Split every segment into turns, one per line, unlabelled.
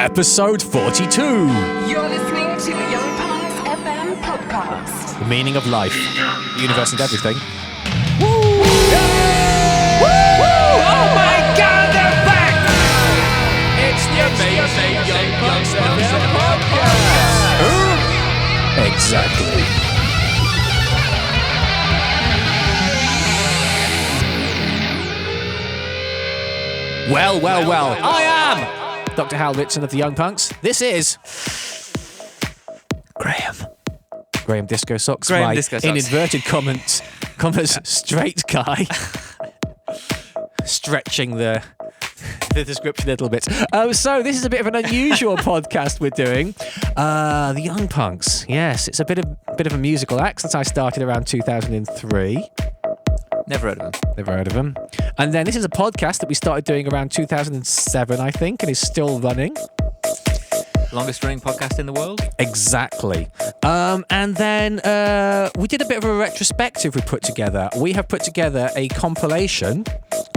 episode 42.
You're listening to Young Punx FM podcast.
The meaning of life, the universe and everything.
Woo! Woo! Oh my God, they're back! It's the amazing Young Punx FM podcast.
Exactly. Well. I am Dr. Hal Ritson of the Young Punx. This is Graham Disco Socks.
Graham Disco Socks.
In inverted commas, straight guy. Stretching the description a little bit. So this is a bit of an unusual podcast we're doing. The Young Punx. Yes, it's a bit of a musical act since I started around 2003.
Never heard of them.
And then this is a podcast that we started doing around 2007, I think, and is still running.
Longest running podcast in the world?
Exactly. And then we did a bit of a retrospective we put together. We have put together a compilation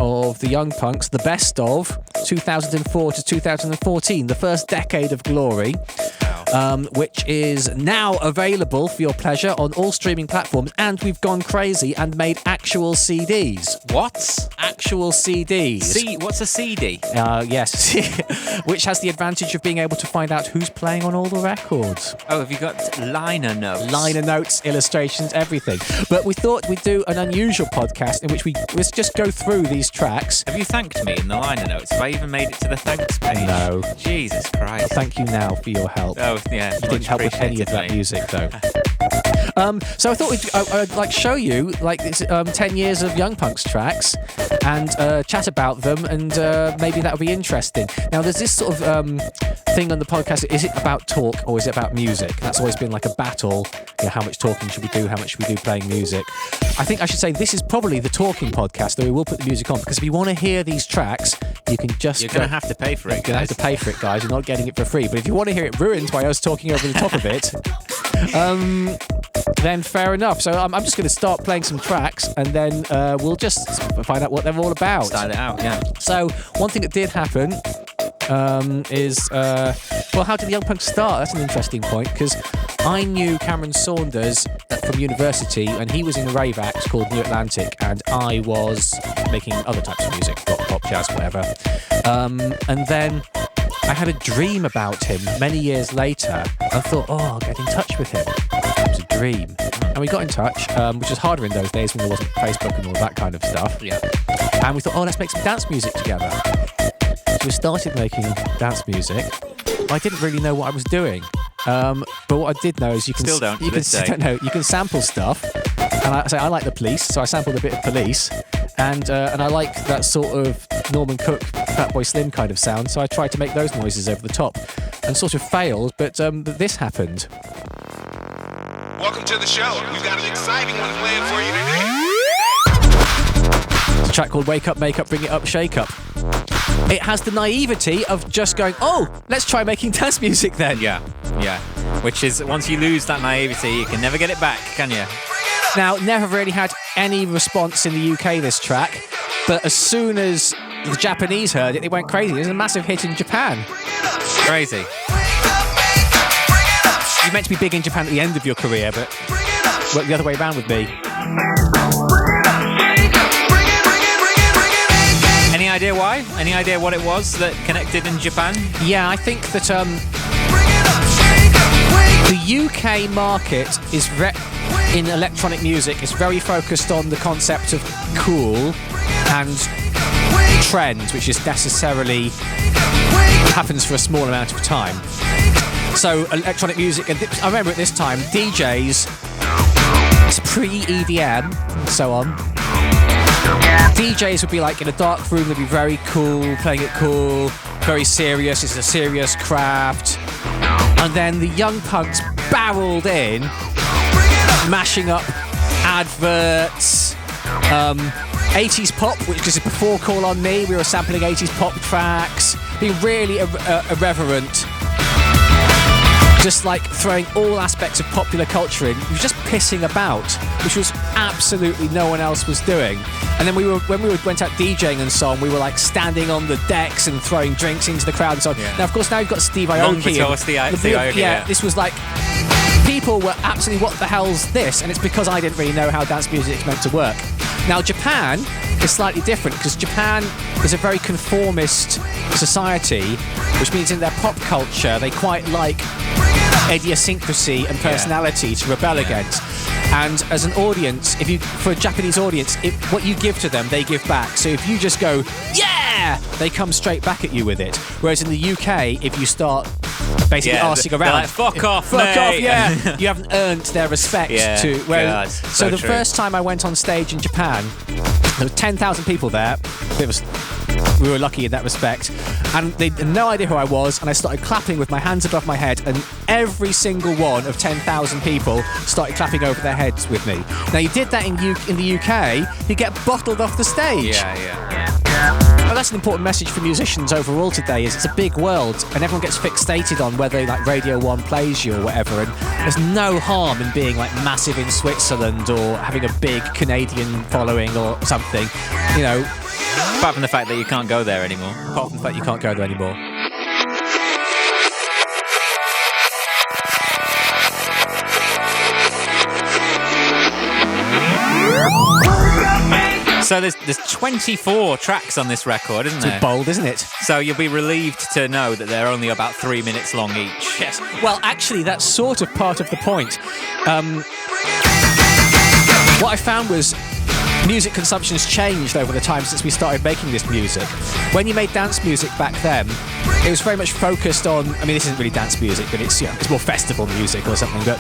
of the Young Punx, the best of 2004 to 2014, the first decade of glory. Which is now available for your pleasure on all streaming platforms, and we've gone crazy and made actual CDs.
What?
Actual CDs.
What's a CD?
Yes, which has the advantage of being able to find out who's playing on all the records.
Oh, have you got liner notes?
Liner notes, illustrations, everything. But we thought we'd do an unusual podcast in which let's just go through these tracks.
Have you thanked me in the liner notes? Have I even made it to the thanks page?
No.
Jesus Christ.
Thank you now for your help.
Oh, yeah.
You didn't help with any of that music, though. So I thought I'd like show you like 10 years of Young Punx tracks and chat about them, and maybe that'll be interesting. Now, there's this sort of thing on the podcast: is it about talk or is it about music? That's always been like a battle. You know, how much talking should we do? How much should we do playing music? I think I should say this is probably the talking podcast, though we will put the music on, because if you want to hear these tracks, you can just
You're going to have to pay for it,
You're going to have to pay for it, guys. You're not getting it for free. But if you want to hear it ruined by us talking over the top of it, then fair enough. So I'm just going to start playing some tracks, and then we'll just find out what they're all about.
Style it out, yeah.
So one thing that did happen is, how did the Young Punx start? That's an interesting point, because I knew Cameron Saunders from university, and he was in a rave act called New Atlantic, and I was making other types of music, rock, pop, jazz, whatever. And then I had a dream about him many years later. I thought, I'll get in touch with him. It was a dream. And we got in touch, which was harder in those days when there wasn't Facebook and all that kind of stuff.
Yeah.
And we thought, let's make some dance music together. So we started making dance music. I didn't really know what I was doing. But what I did know is you can sample stuff. And I like the Police, so I sampled a bit of Police. And I like that sort of Norman Cook, Fatboy Slim kind of sound, so I tried to make those noises over the top, and sort of failed, but this happened.
Welcome to the show. We've got an exciting one planned for you today.
It's a track called Wake Up, Make Up, Bring It Up, Shake Up. It has the naivety of just going, let's try making dance music then.
Yeah. Which is, once you lose that naivety, you can never get it back, can you?
Now, never really had any response in the UK, this track, but as soon as the Japanese heard it, they went crazy. It was a massive hit in Japan.
Crazy.
You meant to be big in Japan at the end of your career, but worked the other way around with me.
Any idea why? Any idea what it was that connected in Japan?
Yeah, I think that the UK market is in electronic music is very focused on the concept of cool and trend, which is necessarily happens for a small amount of time. So electronic music, and I remember at this time, DJs, it's pre-EDM and so on, DJs would be like in a dark room, they'd be very cool, playing it cool, very serious, it's a serious craft. And then the Young Punx barreled in, mashing up adverts, 80s pop, which is before Call On Me, we were sampling 80s pop tracks, being really irreverent, just like throwing all aspects of popular culture in. We were just pissing about, which was absolutely no one else was doing. And then when we went out DJing and so on, we were like standing on the decks and throwing drinks into the crowd and so on.
Yeah.
Now, of course, now you've got Steve Aoki.
Long before Steve Aoki, yeah.
This was like, people were absolutely, what the hell's this? And it's because I didn't really know how dance music is meant to work. Now, Japan is slightly different because Japan is a very conformist society, which means in their pop culture, they quite like idiosyncrasy and personality to rebel against. And as an audience, for a Japanese audience, what you give to them, they give back. So if you just go, yeah, they come straight back at you with it. Whereas in the UK, if you start basically arsing around,
like, fuck off,
yeah, you haven't earned their respect. So the
true.
first time I went on stage in Japan, there were 10,000 people there. We were lucky in that respect, and they had no idea who I was, and I started clapping with my hands above my head, and every single one of 10,000 people started clapping over their heads with me. Now, you did that in the UK, you get bottled off the stage. Well, that's an important message for musicians overall today, is it's a big world, and everyone gets fixated on whether like Radio 1 plays you or whatever, and there's no harm in being like massive in Switzerland or having a big Canadian following or something, you know.
Apart from the fact that you can't go there anymore.
Apart from the fact you can't go there anymore.
So there's 24 tracks on this record, isn't there?
It's bold, isn't it?
So you'll be relieved to know that they're only about 3 minutes long each.
Yes. Well, actually, that's sort of part of the point. What I found was music consumption has changed over the time since we started making this music. When you made dance music back then, it was very much focused on, I mean, this isn't really dance music, but it's, you know, it's more festival music or something, but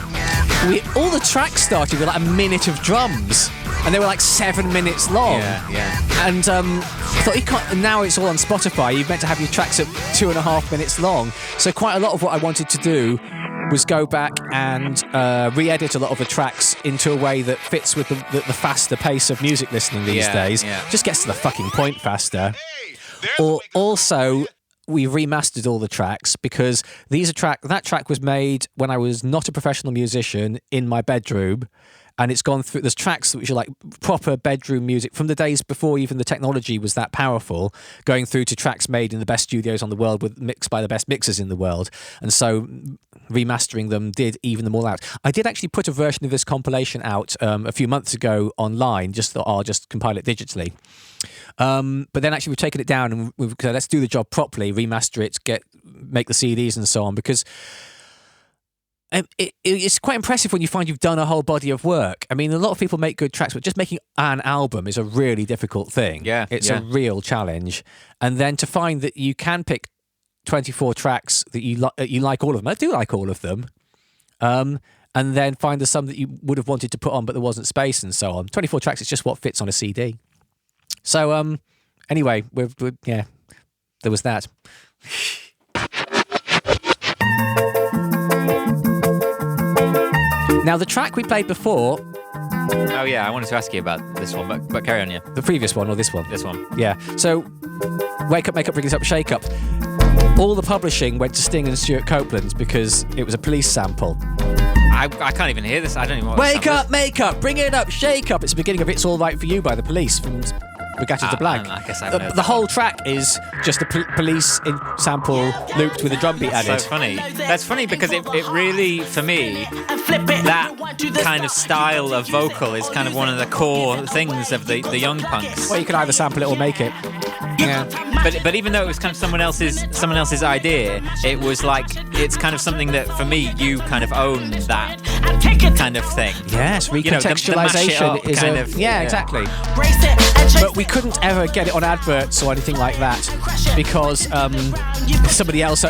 all the tracks started with like a minute of drums, and they were like 7 minutes long. And I thought, you can't, now it's all on Spotify, you're meant to have your tracks at 2.5 minutes long, so quite a lot of what I wanted to do was go back and re-edit a lot of the tracks into a way that fits with the faster pace of music listening these days. Just gets to the fucking point faster. Or also, we remastered all the tracks because that track was made when I was not a professional musician in my bedroom. And it's gone through, there's tracks which are like proper bedroom music from the days before even the technology was that powerful, going through to tracks made in the best studios on the world with mixed by the best mixers in the world. And so remastering them did even them all out. I did actually put a version of this compilation out a few months ago online, just thought I'll just compile it digitally. But then actually we've taken it down and we've said, let's do the job properly, remaster it, make the CDs and so on, because it's quite impressive when you find you've done a whole body of work. I mean, a lot of people make good tracks, but just making an album is a really difficult thing. It's a real challenge. And then to find that you can pick 24 tracks that you like all of them. I do like all of them. And then find the some that you would have wanted to put on, but there wasn't space and so on. 24 tracks is just what fits on a CD. So, anyway, there was that. Now, the track we played before...
Oh, yeah, I wanted to ask you about this one, but carry on, yeah.
The previous one or this one?
This one.
Yeah. So, Wake Up, Make Up, Bring It Up, Shake Up. All the publishing went to Sting and Stuart Copeland's because it was a Police sample.
I can't even hear this. I don't even know what
Wake Up, Make Up, Bring It Up, Shake Up. It's the beginning of It's All Right For You by the Police from Bugatti to Black.
I guess I haven't heard
the whole track is just a Police sample looped with a drum beat added.
So funny. That's funny because it really, for me, that kind of style of vocal is kind of one of the core things of the Young Punx.
Well, you can either sample it or make it. Yeah.
But even though it was kind of someone else's idea, it was like it's kind of something that for me you kind of own that kind of thing.
Yes, recontextualization
is
kind
of
exactly. But we couldn't ever get it on adverts or anything like that because somebody else,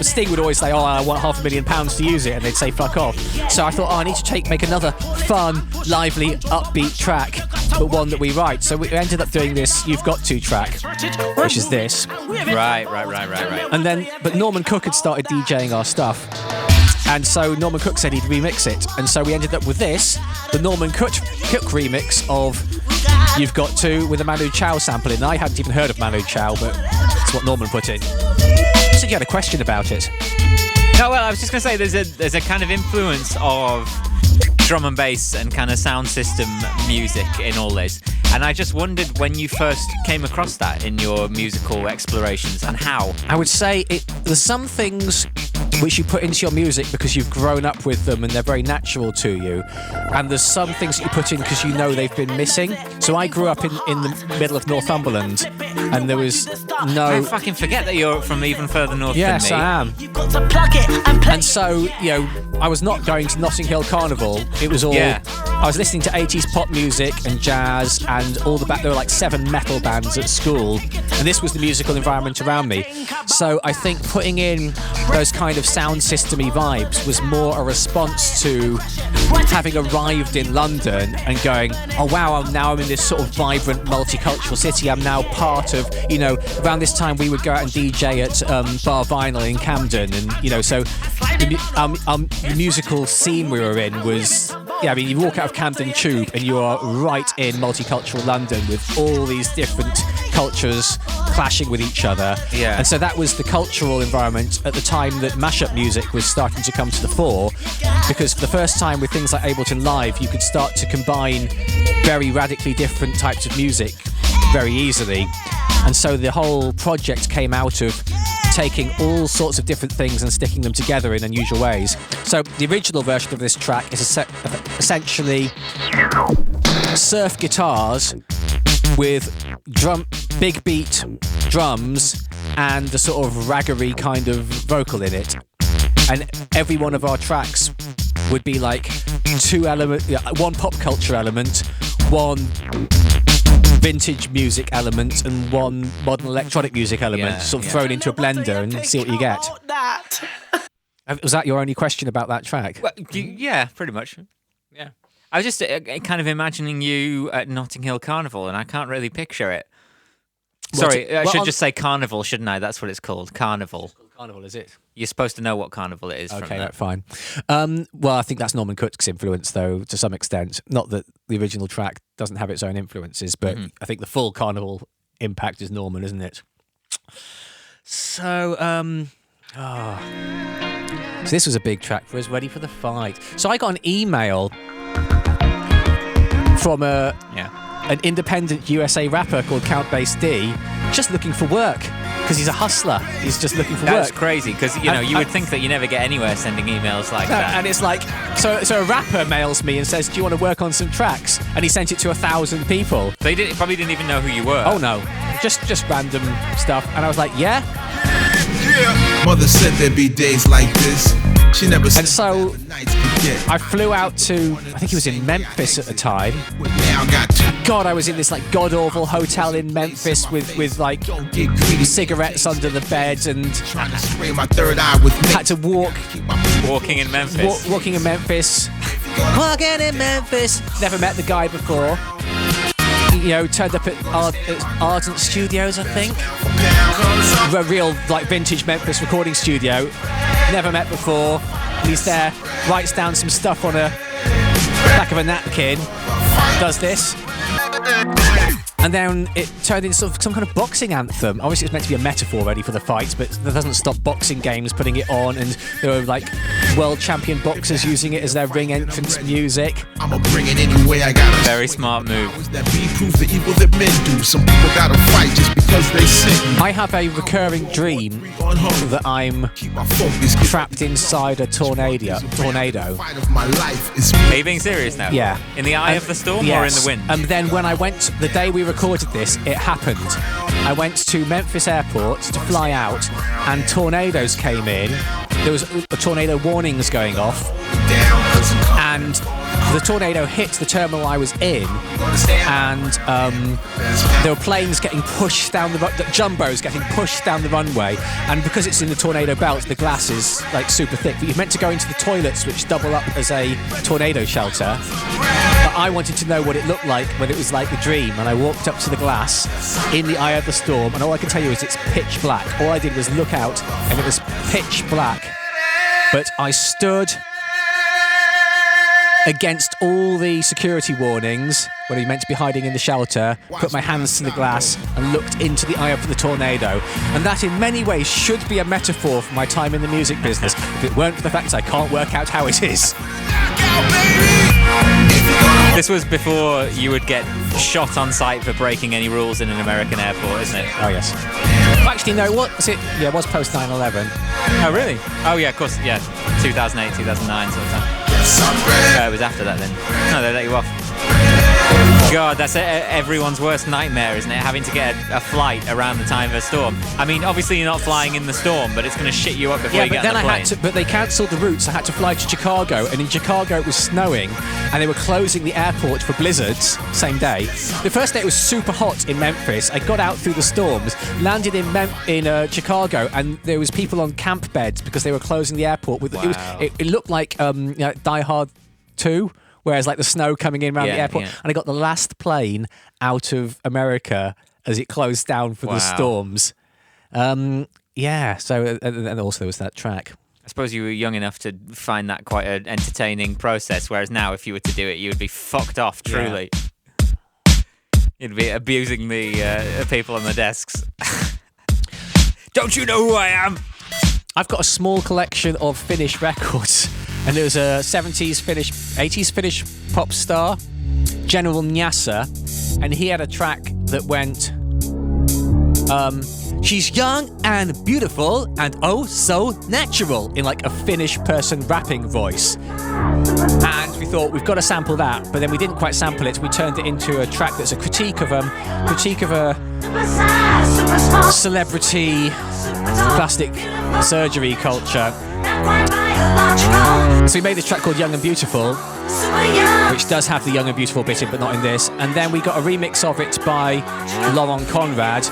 Sting would always say, "Oh, I want £500,000 to use it," and they'd say, "Fuck off." So I thought, I need to make another fun, lively, upbeat track, but one that we write. So we ended up doing this You've Got To track, which is this.
Right.
And then, but Norman Cook had started DJing our stuff. And so Norman Cook said he'd remix it. And so we ended up with this, the Norman Cook remix of You've Got To with a Manu Chao sample in. I hadn't even heard of Manu Chao, but that's what Norman put in. You said you had a question about it.
No, well, I was just going to say there's a kind of influence of drum and bass and kind of sound system music in all this. And I just wondered when you first came across that in your musical explorations and how.
I would say there's some things which you put into your music because you've grown up with them and they're very natural to you. And there's some things that you put in because you know they've been missing. So I grew up in the middle of Northumberland and there was no...
I fucking forget that you're from even further north than me.
Yes, I am. And so, I was not going to Notting Hill Carnival. It was all...
Yeah.
I was listening to 80s pop music and jazz and all the back. There were like 7 metal bands at school, and this was the musical environment around me. So I think putting in those kind of sound system-y vibes was more a response to having arrived in London and going, oh wow, I'm in this sort of vibrant multicultural city. I'm now part of, around this time we would go out and DJ at Bar Vinyl in Camden, and so the musical scene we were in was... Yeah, I mean, you walk out of Camden Tube and you are right in multicultural London with all these different cultures clashing with each other.
Yeah.
And so that was the cultural environment at the time that mashup music was starting to come to the fore, because for the first time with things like Ableton Live, you could start to combine very radically different types of music very easily. And so the whole project came out of taking all sorts of different things and sticking them together in unusual ways. So the original version of this track is essentially surf guitars with big beat drums and the sort of raggery kind of vocal in it. And every one of our tracks would be like 2 elements, one pop culture element, one vintage music element, and one modern electronic music element, thrown into a blender and see what you get. Was that your only question about that track?
Well, yeah, pretty much. Yeah. I was just kind of imagining you at Notting Hill Carnival, and I can't really picture it. Sorry, I should just say Carnival, shouldn't I? That's what it's called, Carnival.
Carnival, is it?
You're supposed to know what Carnival it is.
Okay,
from that.
Right, fine. Well, I think that's Norman Cook's influence, though, to some extent. Not that the original track doesn't have its own influences, but I think the full Carnival impact is Norman, isn't it? So, so this was a big track for us, Ready for the Fight. So I got an email from an independent USA rapper called Count Bass D, just looking for work. Because he's a hustler. He's just looking for work.
That's crazy, because, you would think that you never get anywhere sending emails like that.
And it's like, so a rapper mails me and says, do you want to work on some tracks? And he sent it to 1,000 people.
They probably didn't even know who you were.
Oh, no. Just random stuff. And I was like, yeah?
Mother said there'd be days like this. She never said.
And so I flew out to, I think it was in Memphis at the time. God, I was in this like god-awful hotel in Memphis with like cigarettes under the bed and had to
walking in Memphis.
Walking in Memphis. Walking in Memphis. Never met the guy before. Turned up at Ardent Studios, I think. A real like vintage Memphis recording studio. Never met before. And he's there, writes down some stuff on a back of a napkin, does this. And then it turned into sort of some kind of boxing anthem. Obviously, it's meant to be a metaphor ready for the fights, but that doesn't stop boxing games putting it on. And there were like world champion boxers using it as their ring entrance music.
I'ma bring it anyway. I got a
very smart move.
That be proof the evil that men do. Some people gotta fight just because they sing.
I have a recurring dream that I'm trapped inside a tornado.
Are you being serious now?
Yeah.
In the eye of the storm, or in the wind?
And then when I went, the day we recorded this, it happened. I went to Memphis Airport to fly out, and tornadoes came in. There was tornado warnings going off, and the tornado hit the terminal I was in, and there were planes getting pushed down the jumbos getting pushed down the runway, and because it's in the tornado belt, the glass is like super thick. But you're meant to go into the toilets, which double up as a tornado shelter. But I wanted to know what it looked like when it was like the dream, and I walked up to the glass in the eye of the storm, and all I can tell you is it's pitch black. All I did was look out, and it was pitch black. But I stood against all the security warnings when he meant to be hiding in the shelter, put my hands to the glass and looked into the eye of the tornado. And that in many ways should be a metaphor for my time in the music business if it weren't for the fact that I can't work out how it is.
This was before you would get shot on sight for breaking any rules in an American airport, isn't it?
Oh, yes. Actually, no, what was it? Yeah, it was post 9/11.
Oh, really? Oh, yeah, of course, yeah. 2008, 2009 sort of time. It was after that then. No, they let you off. God, that's everyone's worst nightmare, isn't it? Having to get a flight around the time of a storm. I mean, obviously you're not flying in the storm, but it's going to shit you up before you get on the plane.
But they cancelled the routes. I had to fly to Chicago, and in Chicago it was snowing, and they were closing the airport for blizzards same day. The first day it was super hot in Memphis. I got out through the storms, landed in Chicago, and there was people on camp beds because they were closing the airport. It looked like Die Hard 2. Whereas like the snow coming in around the airport. And I got the last plane out of America as it closed down for the storms. So, and also there was that track.
I suppose you were young enough to find that quite an entertaining process, whereas now if you were to do it, you would be fucked off, truly. Yeah. You'd be abusing the people on the desks. Don't you know who I am?
I've got a small collection of Finnish records. And there was a 70s Finnish, 80s Finnish pop star, General Nyasa, and he had a track that went, she's young and beautiful and oh so natural, in like a Finnish person rapping voice. And we thought, we've got to sample that, but then we didn't quite sample it. We turned it into a track that's a critique of a celebrity plastic surgery culture. So we made this track called Young and Beautiful, which does have the Young and Beautiful bit in, but not in this. And then we got a remix of it by Laurant Konrad,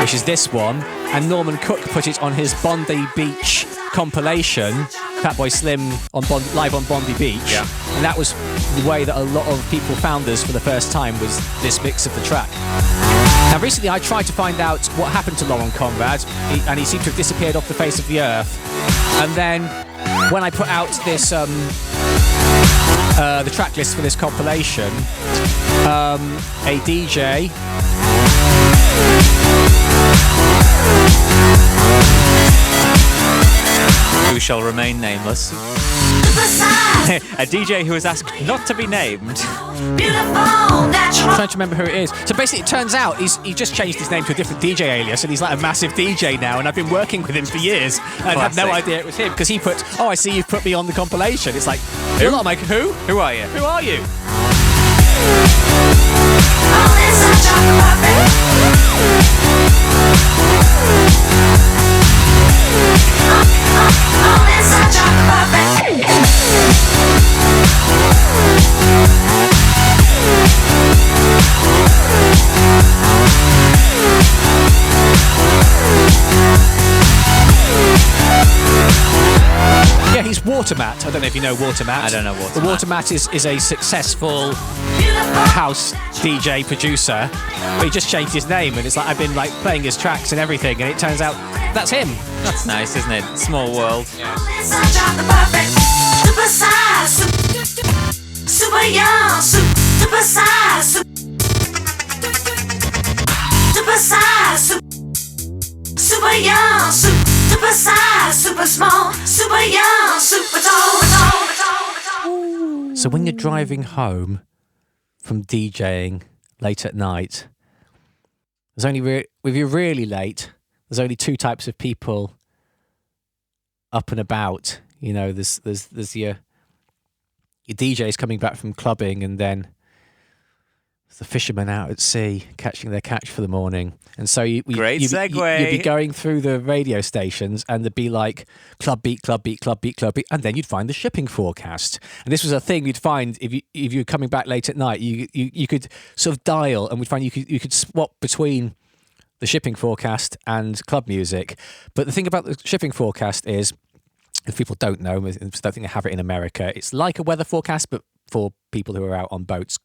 which is this one. And Norman Cook put it on his Bondi Beach compilation, Fatboy Slim on live on Bondi Beach.
Yeah.
And that was the way that a lot of people found us for the first time, was this mix of the track. Now, recently I tried to find out what happened to Laurent Konrad, and he seemed to have disappeared off the face of the earth. And then when I put out this, the track list for this compilation, a DJ
who shall remain nameless. A DJ who was asked not to be named.
I'm trying to remember who it is. So basically it turns out he just changed his name to a different DJ alias, and he's like a massive DJ now, and I've been working with him for years and I had no idea it was him, because he put, oh, I see you've put me on the compilation. It's like, who? I'm like, who?
Who are you?
Who are you? Yeah, he's Watermat. I don't know if you know Watermat.
I don't know Watermat.
The Watermat is a successful house DJ producer, but he just changed his name, and it's like I've been like playing his tracks and everything, and it turns out that's him.
That's nice, isn't it? Small world.
Yeah.
Super young, super size, super size, super young, super size, super small, super young, super tall.
So when you're driving home from DJing late at night, there's only if you're really late, there's only two types of people up and about. You know, there's your DJs coming back from clubbing, and then the fishermen out at sea catching their catch for the morning. And so you'd be going through the radio stations, and there'd be like club beat, club beat, club beat, club beat, and then you'd find the shipping forecast. And this was a thing you'd find if you were coming back late at night. You could sort of dial, and we'd find you could swap between the shipping forecast and club music. But the thing about the shipping forecast is, if people don't know, I don't think they have it in America, it's like a weather forecast, but for people who are out on boats.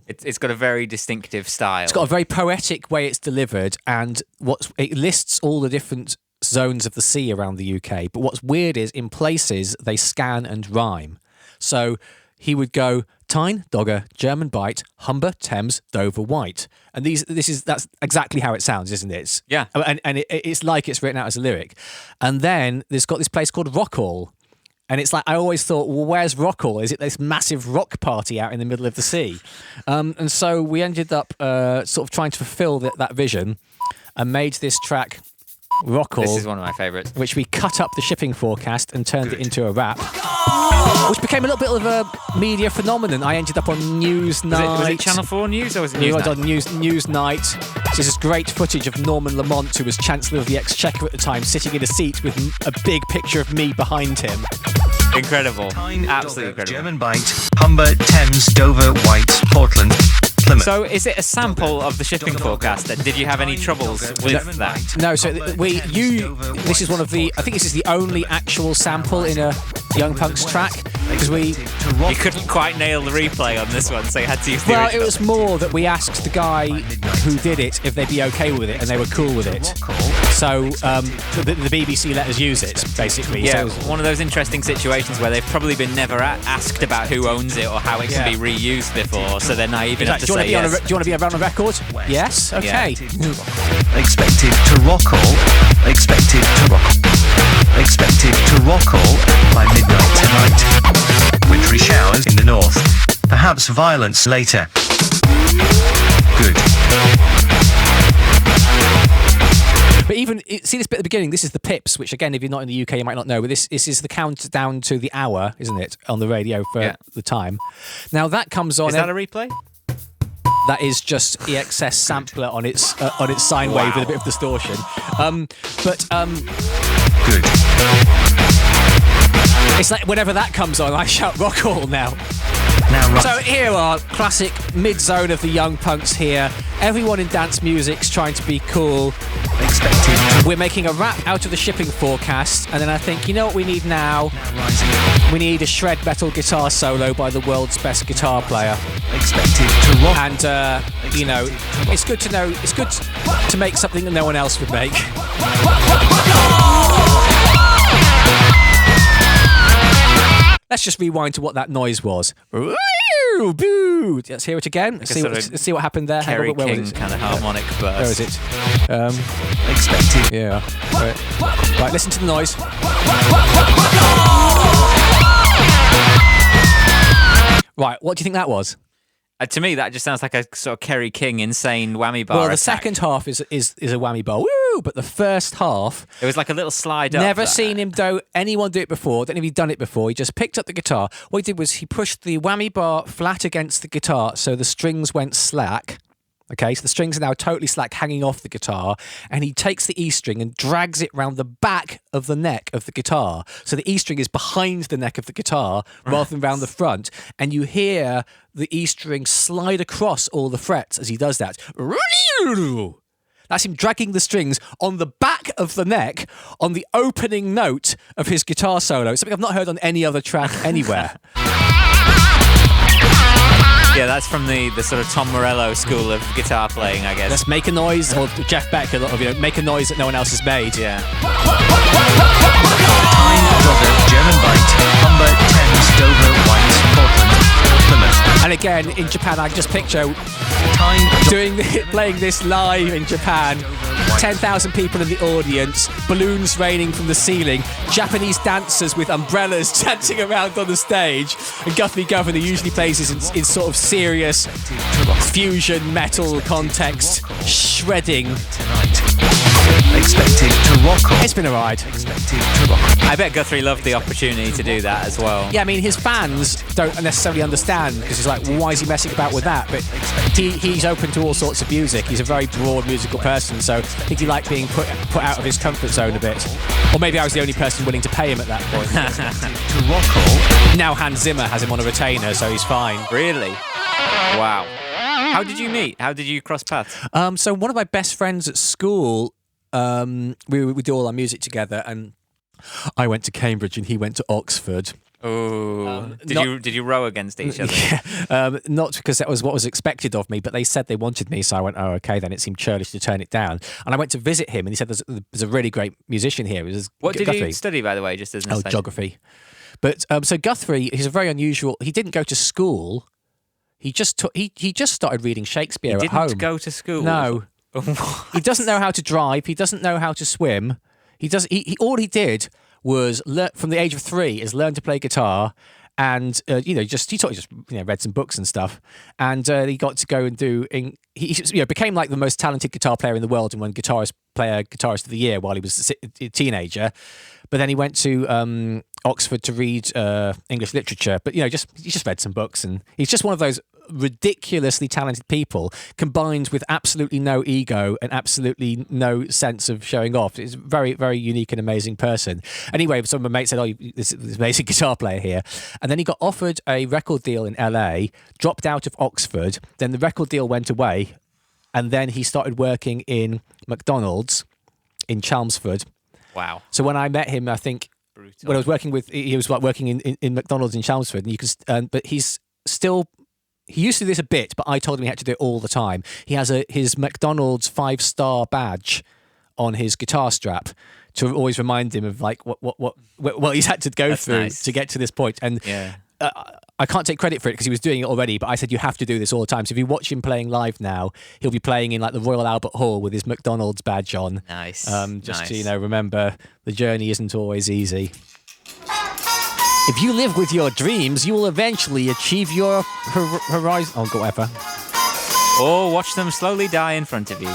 It's got a very distinctive style.
It's got a very poetic way it's delivered, and it lists all the different zones of the sea around the UK. But what's weird is, in places, they scan and rhyme. So he would go Tyne, Dogger, German Bite, Humber, Thames, Dover, White. And that's exactly how it sounds, isn't it?
Yeah.
And it's like it's written out as a lyric. And then there's got this place called Rockall. And it's like, I always thought, well, where's Rockall? Is it this massive rock party out in the middle of the sea? And so we ended up sort of trying to fulfill that vision and made this track, Rockall.
This is one of my favourites.
Which we cut up the shipping forecast and turned it into a rap. Which became a little bit of a media phenomenon. I ended up on Newsnight.
Was it Channel 4 News or was it
I was
Newsnight?
on Newsnight. So there's this great footage of Norman Lamont, who was Chancellor of the Exchequer at the time, sitting in a seat with a big picture of me behind him.
Incredible.
Tyne,
Absolutely
Dogger,
incredible.
German Bite, Humber, Thames, Dover, White, Portland, Plymouth.
So is it a sample of the shipping forecast then? Did you have any troubles with that?
No, so this is one of the, I think this is the only actual sample in a Young Punx track, because
You couldn't quite nail the replay on this one, so you had to use the
well,
original.
it was more that we asked the guy who did it if they'd be okay with it, and they were cool with it. So the BBC let us use it, basically.
Yeah,
So it was-
one of those interesting situations where they've probably been never asked about who owns it or how it can
Yeah.
be reused before, so they're naive enough to
do you want
say yes.
do you want to be around a record? Yes. Okay.
Expected to Rockall. Expected to Rockall. Expected to Rockall by midnight tonight. Wintry showers in the north. Perhaps violence later. Good.
But even see this bit at the beginning. This is the pips, which again, if you're not in the UK, you might not know. But this is the countdown to the hour, isn't it, on the radio for the time? Now that comes on.
Is that a replay?
That is just EXS sampler on its sine wave with a bit of distortion.
Good.
It's like whenever that comes on, I shout Rockall now.
Now right.
So here are classic mid-zone of the Young Punx here. Everyone in dance music's trying to be cool.
Expected to
We're making a rap out of the shipping forecast, and then I think, you know what we need now?
rising.
We need a shred metal guitar solo by the world's best guitar player.
Expected to rock.
And it's good to know. It's good to make something that no one else would make. Let's just rewind to what that noise was. Boo, boo. Let's hear it again. Let's see what happened there.
Kerry
Where
King
was it?
kind of harmonic burst.
Where is it?
Expected.
Yeah. Right, listen to the noise. Right, what do you think that was?
To me, that just sounds like a sort of Kerry King insane whammy bar.
Well, the
attack.
second half is a whammy bar. Woo! But the first half,
It was like a little slide up.
never
that.
seen anyone do it before. Don't know if he'd done it before. He just picked up the guitar. What he did was he pushed the whammy bar flat against the guitar so the strings went slack. Okay, so the strings are now totally slack, hanging off the guitar, and he takes the E string and drags it round the back of the neck of the guitar. So the E string is behind the neck of the guitar rather than round the front, and you hear the E string slide across all the frets as he does that. That's him dragging the strings on the back of the neck on the opening note of his guitar solo. Something I've not heard on any other track anywhere.
Yeah, that's from the sort of Tom Morello school of guitar playing, I guess.
Let's make a noise, or Jeff Beck, a lot of make a noise that no one else has made.
Yeah.
Tyne, Dogger, German Bite, Humber, Thames, Dover, White, Portland, Plymouth.
And again, in Japan, I can just picture
Tyne,
playing this live in Japan. 10,000 people in the audience, balloons raining from the ceiling, Japanese dancers with umbrellas dancing around on the stage, and Guthrie Govan, who usually plays this in sort of serious fusion metal context, shredding.
Expected to Rockall.
It's been a ride.
Expected to Rockall.
I bet Guthrie loved the opportunity to do that as well.
Yeah, I mean, his fans don't necessarily understand, because he's like, well, why is he messing about with that? But he's open to all sorts of music. He's a very broad musical person, so I think he liked being put out of his comfort zone a bit. Or maybe I was the only person willing to pay him at that point.
To Rockall.
Now Hans Zimmer has him on a retainer, so he's fine.
Really? Wow. How did you meet? How did you cross paths?
So one of my best friends at school, we do all our music together, and I went to Cambridge and he went to Oxford.
Oh, did you row against each other?
Yeah, not because that was what was expected of me, but they said they wanted me, so I went, oh, okay, then it seemed churlish to turn it down. And I went to visit him, and he said, there's a really great musician here.
What did you study, by the way, just as an aside?
Geography. But so Guthrie, he's a very unusual. He didn't go to school. He just started reading Shakespeare at home.
He didn't go to school?
No. He doesn't know how to drive. He doesn't know how to swim. All he did was from the age of 3 is learn to play guitar, and he read some books and stuff, and he got to go and do. He became like the most talented guitar player in the world and won guitarist of the year while he was a teenager. But then he went to Oxford to read English literature. But he just read some books, and he's just one of those ridiculously talented people combined with absolutely no ego and absolutely no sense of showing off. He's a very, very unique and amazing person. Anyway, some of my mates said, oh, this amazing guitar player here. And then he got offered a record deal in LA, dropped out of Oxford, then the record deal went away, and then he started working in McDonald's in Chelmsford.
Wow.
So when I met him, I think when I was working he was like working in McDonald's in Chelmsford, and but he used to do this a bit, but I told him he had to do it all the time. He has his McDonald's 5-star badge on his guitar strap to always remind him of like what he's had to go through to get to this point. And I can't take credit for it because he was doing it already, but I said you have to do this all the time. So if you watch him playing live now, he'll be playing in like the Royal Albert Hall with his McDonald's badge on.
Nice.
To remember the journey isn't always easy. If you live with your dreams, you will eventually achieve your horizon. Oh, whatever.
Or watch them slowly die in front of you.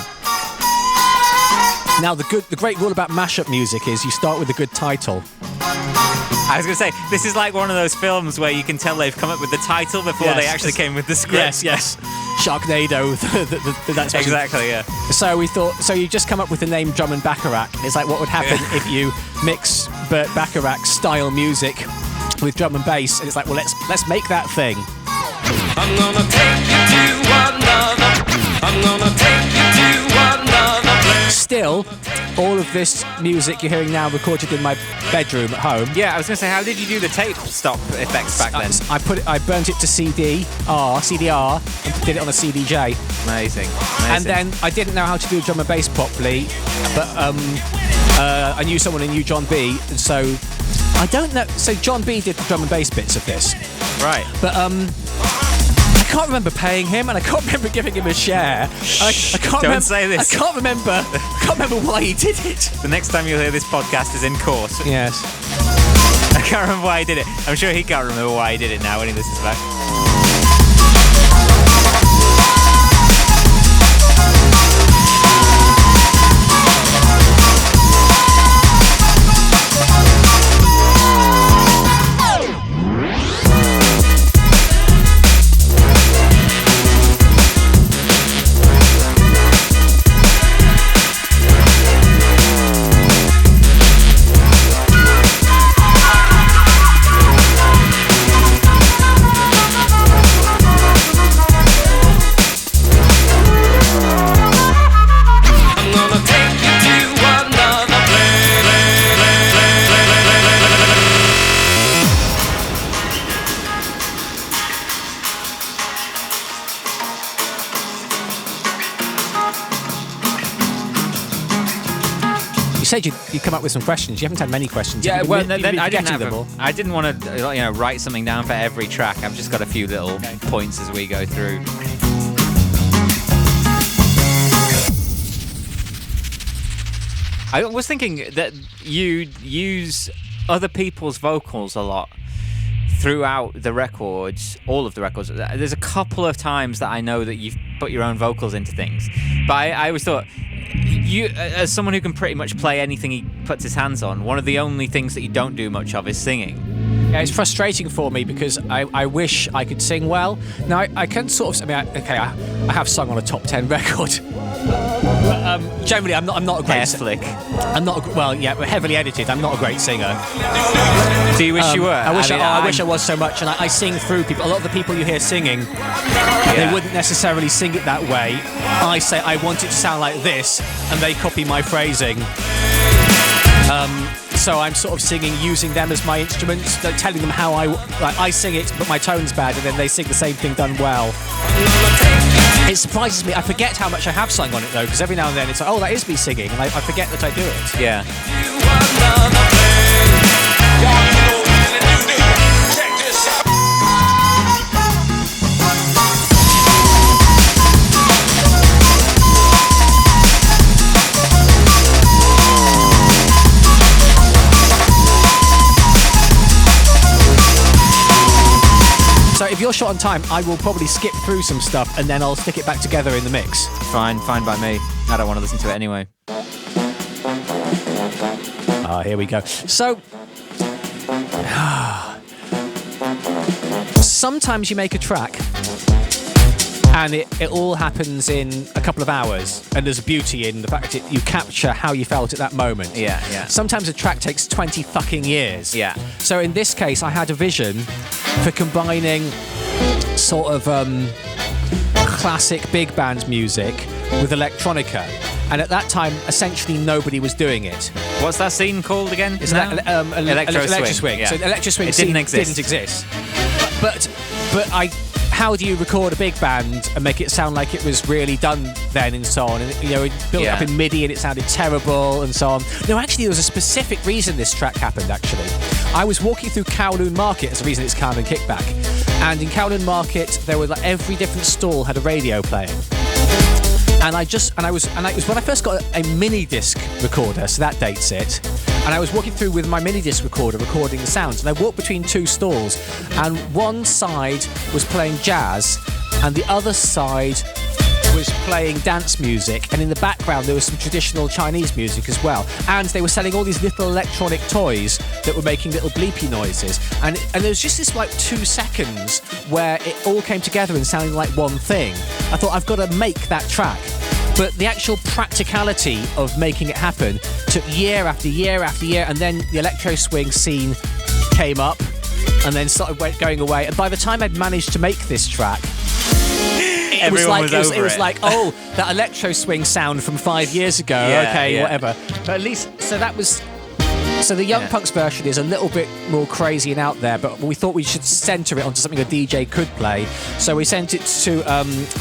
Now, the great rule about mashup music is you start with a good title.
I was going to say, this is like one of those films where you can tell they've come up with the title before they actually came with the script.
Yes. Sharknado. That's
exactly, yeah.
So we thought, you just come up with the name Drum and Bacharach. It's like what would happen if you mix Burt Bacharach style music with drum and bass, and it's like, well, let's make that thing.
I'm gonna take you to another. I'm gonna take you to another place.
Still, all of this music you're hearing now recorded in my bedroom at home.
Yeah, I was gonna say, how did you do the tape stop effects back then?
I burnt it to CDR, and did it on a CDJ.
Amazing.
And then I didn't know how to do drum and bass properly, but I knew someone who knew John B, and so I don't know. So John B did the drum and bass bits of this,
right?
But I can't remember paying him, and I can't remember giving him a share. I can't
Don't say this.
I can't remember why he did it.
The next time you'll hear this podcast is in court.
Yes.
I can't remember why he did it. I'm sure he can't remember why he did it now when he listens back.
You said you'd come up with some questions. You haven't had many questions.
Yeah, well, then I didn't
have
them all. I didn't want to, write something down for every track. I've just got a few little points as we go through. I was thinking that you use other people's vocals a lot throughout the records, all of the records. There's a couple of times that I know that you've put your own vocals into things, but I always thought, you, as someone who can pretty much play anything he puts his hands on, one of the only things that you don't do much of is singing.
Yeah, it's frustrating for me because I wish I could sing well. Now, I can sort of, I have sung on a top 10 record. But, generally, I'm not a great
singer.
I'm not, but heavily edited. I'm not a great singer.
Do you wish you were?
I wish I was so much, and I sing through people. A lot of the people you hear singing, they wouldn't necessarily sing it that way. I say, I want it to sound like this, and they copy my phrasing. So I'm sort of singing using them as my instruments, telling them how I sing it, but my tone's bad, and then they sing the same thing done well. It surprises me. I forget how much I have sung on it, though, because every now and then it's like, oh, that is me singing, and I forget that I do it.
Yeah.
So if you're short on time, I will probably skip through some stuff and then I'll stick it back together in the mix.
Fine by me. I don't want to listen to it anyway.
Here we go. So, sometimes you make a track and it all happens in a couple of hours, and there's beauty in the fact that you capture how you felt at that moment.
Yeah.
Sometimes a track takes 20 fucking years.
Yeah.
So in this case, I had a vision for combining sort of classic big band music with electronica. And at that time, essentially nobody was doing it.
What's that scene called again?
It's
Electro
swing.
Yeah.
So the electro swing
It
scene
didn't exist.
But how do you record a big band and make it sound like it was really done then and so on? And it built up in MIDI and it sounded terrible and so on. No, actually, there was a specific reason this track happened, actually. I was walking through Kowloon Market, as the reason it's Kowloon Kickback. And in Kowloon Market, there were every different stall had a radio playing. And it was when I first got a mini disc recorder, so that dates it. And I was walking through with my mini disc recorder, recording the sounds. And I walked between two stalls, and one side was playing jazz, and the other side was playing dance music. And in the background, there was some traditional Chinese music as well. And they were selling all these little electronic toys that were making little bleepy noises. And there was just this 2 seconds where it all came together and sounded like one thing. I thought, I've got to make that track. But the actual practicality of making it happen took year after year after year, and then the electro swing scene came up and then started going away. And by the time I'd managed to make this track, it was like, oh, that electro swing sound from 5 years ago.
Yeah.
Whatever. But at least, so the Young Punx version is a little bit more crazy and out there, but we thought we should centre it onto something a DJ could play. So we sent it to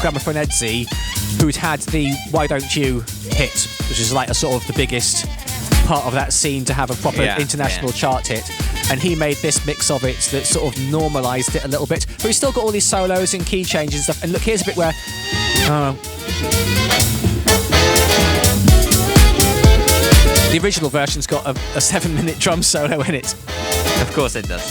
Gramophonedzie, who'd had the Why Don't You hit, which is like a sort of the biggest part of that scene to have a proper international chart hit. And he made this mix of it that sort of normalised it a little bit. But we still got all these solos and key changes and stuff. And look, here's a bit where... the original version's got a 7-minute drum solo in it.
Of course it does.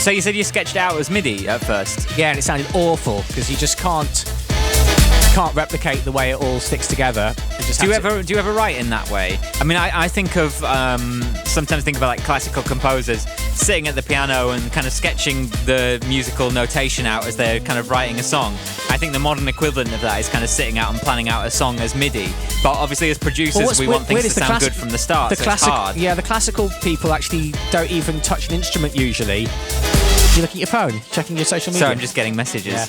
So you said you sketched out as MIDI at first?
Yeah, and it sounded awful because you just can't replicate the way it all sticks together.
Do you ever write in that way? I mean, I think of sometimes think about like classical composers sitting at the piano and kind of sketching the musical notation out as they're kind of writing a song. I think the modern equivalent of that is kind of sitting out and planning out a song as MIDI. But obviously, as producers, we want things to sound good from the start. So it's hard.
Yeah, the classical people actually don't even touch an instrument usually. You look at your phone, checking your social media.
So I'm just getting messages.
Yeah.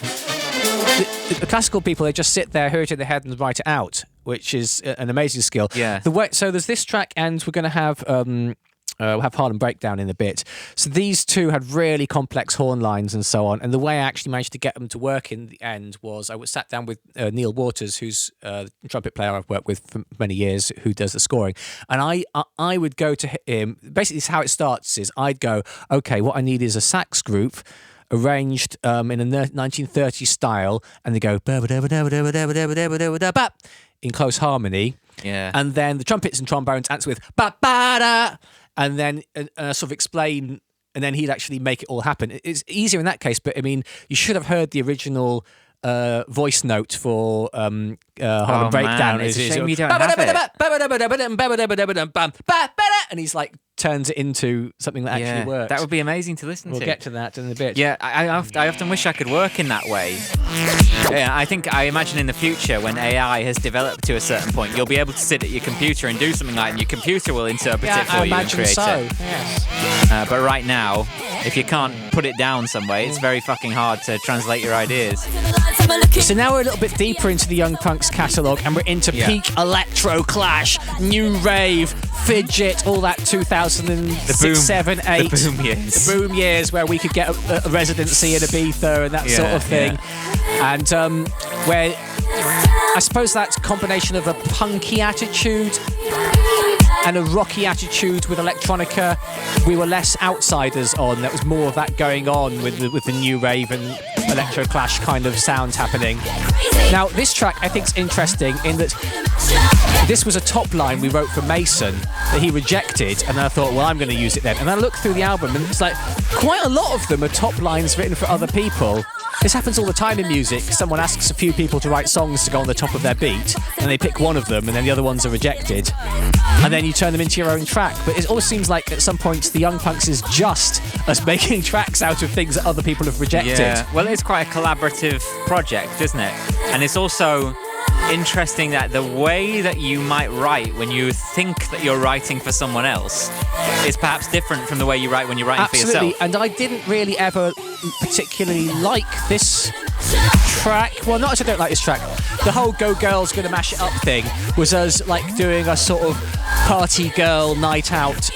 The classical people, they just sit there, hear it in their head, and write it out, which is an amazing skill.
Yeah.
So there's this track, and we're going to have we'll have Harlem Breakdown in a bit. So these two had really complex horn lines and so on. And the way I actually managed to get them to work in the end was I sat down with Neil Waters, who's a trumpet player I've worked with for many years, who does the scoring. And I would go to him. Basically, this is how it starts: is I'd go, okay, what I need is a sax group arranged in a 1930s style, and they go in close harmony.
Yeah.
And then the trumpets and trombones answer with ba ba da, and then sort of explain, and then he'd actually make it all happen. It's easier in that case, but I mean, you should have heard the original voice note for Harlem Breakdown.
It's a shame you don't have it.
And he's like turns it into something that actually works.
That would be amazing to listen
We'll
to.
get to that in a bit.
Yeah, I often wish I could work in that way. Yeah, I imagine in the future when AI has developed to a certain point, you'll be able to sit at your computer and do something like that, and your computer will interpret it for
I
you and
imagine
create
so.
it.
Yes.
But right now, if you can't put it down some way, it's very fucking hard to translate your ideas.
So now we're a little bit deeper into the Young Punx catalogue, and we're into peak electro clash, new rave, fidget, all that 2006, 7, 8.
The boom years.
The boom years where we could get a residency in Ibiza and that sort of thing. And where I suppose that's a combination of a punky attitude and a rocky attitude with electronica. We were less outsiders on. There was more of that going on with the new rave and electro clash kind of sound happening. Now, this track I think is interesting in that this was a top line we wrote for Mason that he rejected, and I thought, well, I'm going to use it then. And I looked through the album, and it's like quite a lot of them are top lines written for other people. This happens all the time in music. Someone asks a few people to write songs to go on the top of their beat, and they pick one of them, and then the other ones are rejected. And then you turn them into your own track. But it always seems like at some points the Young Punx is just us making tracks out of things that other people have rejected.
Yeah, well, it's quite a collaborative project, isn't it? And it's also interesting that the way that you might write when you think that you're writing for someone else is perhaps different from the way you write when you're writing for yourself.
Absolutely, and I didn't really ever particularly like this track. Well, not as I don't like this track. The whole Go Girls Gonna Mash It Up thing was us like doing a sort of party girl night out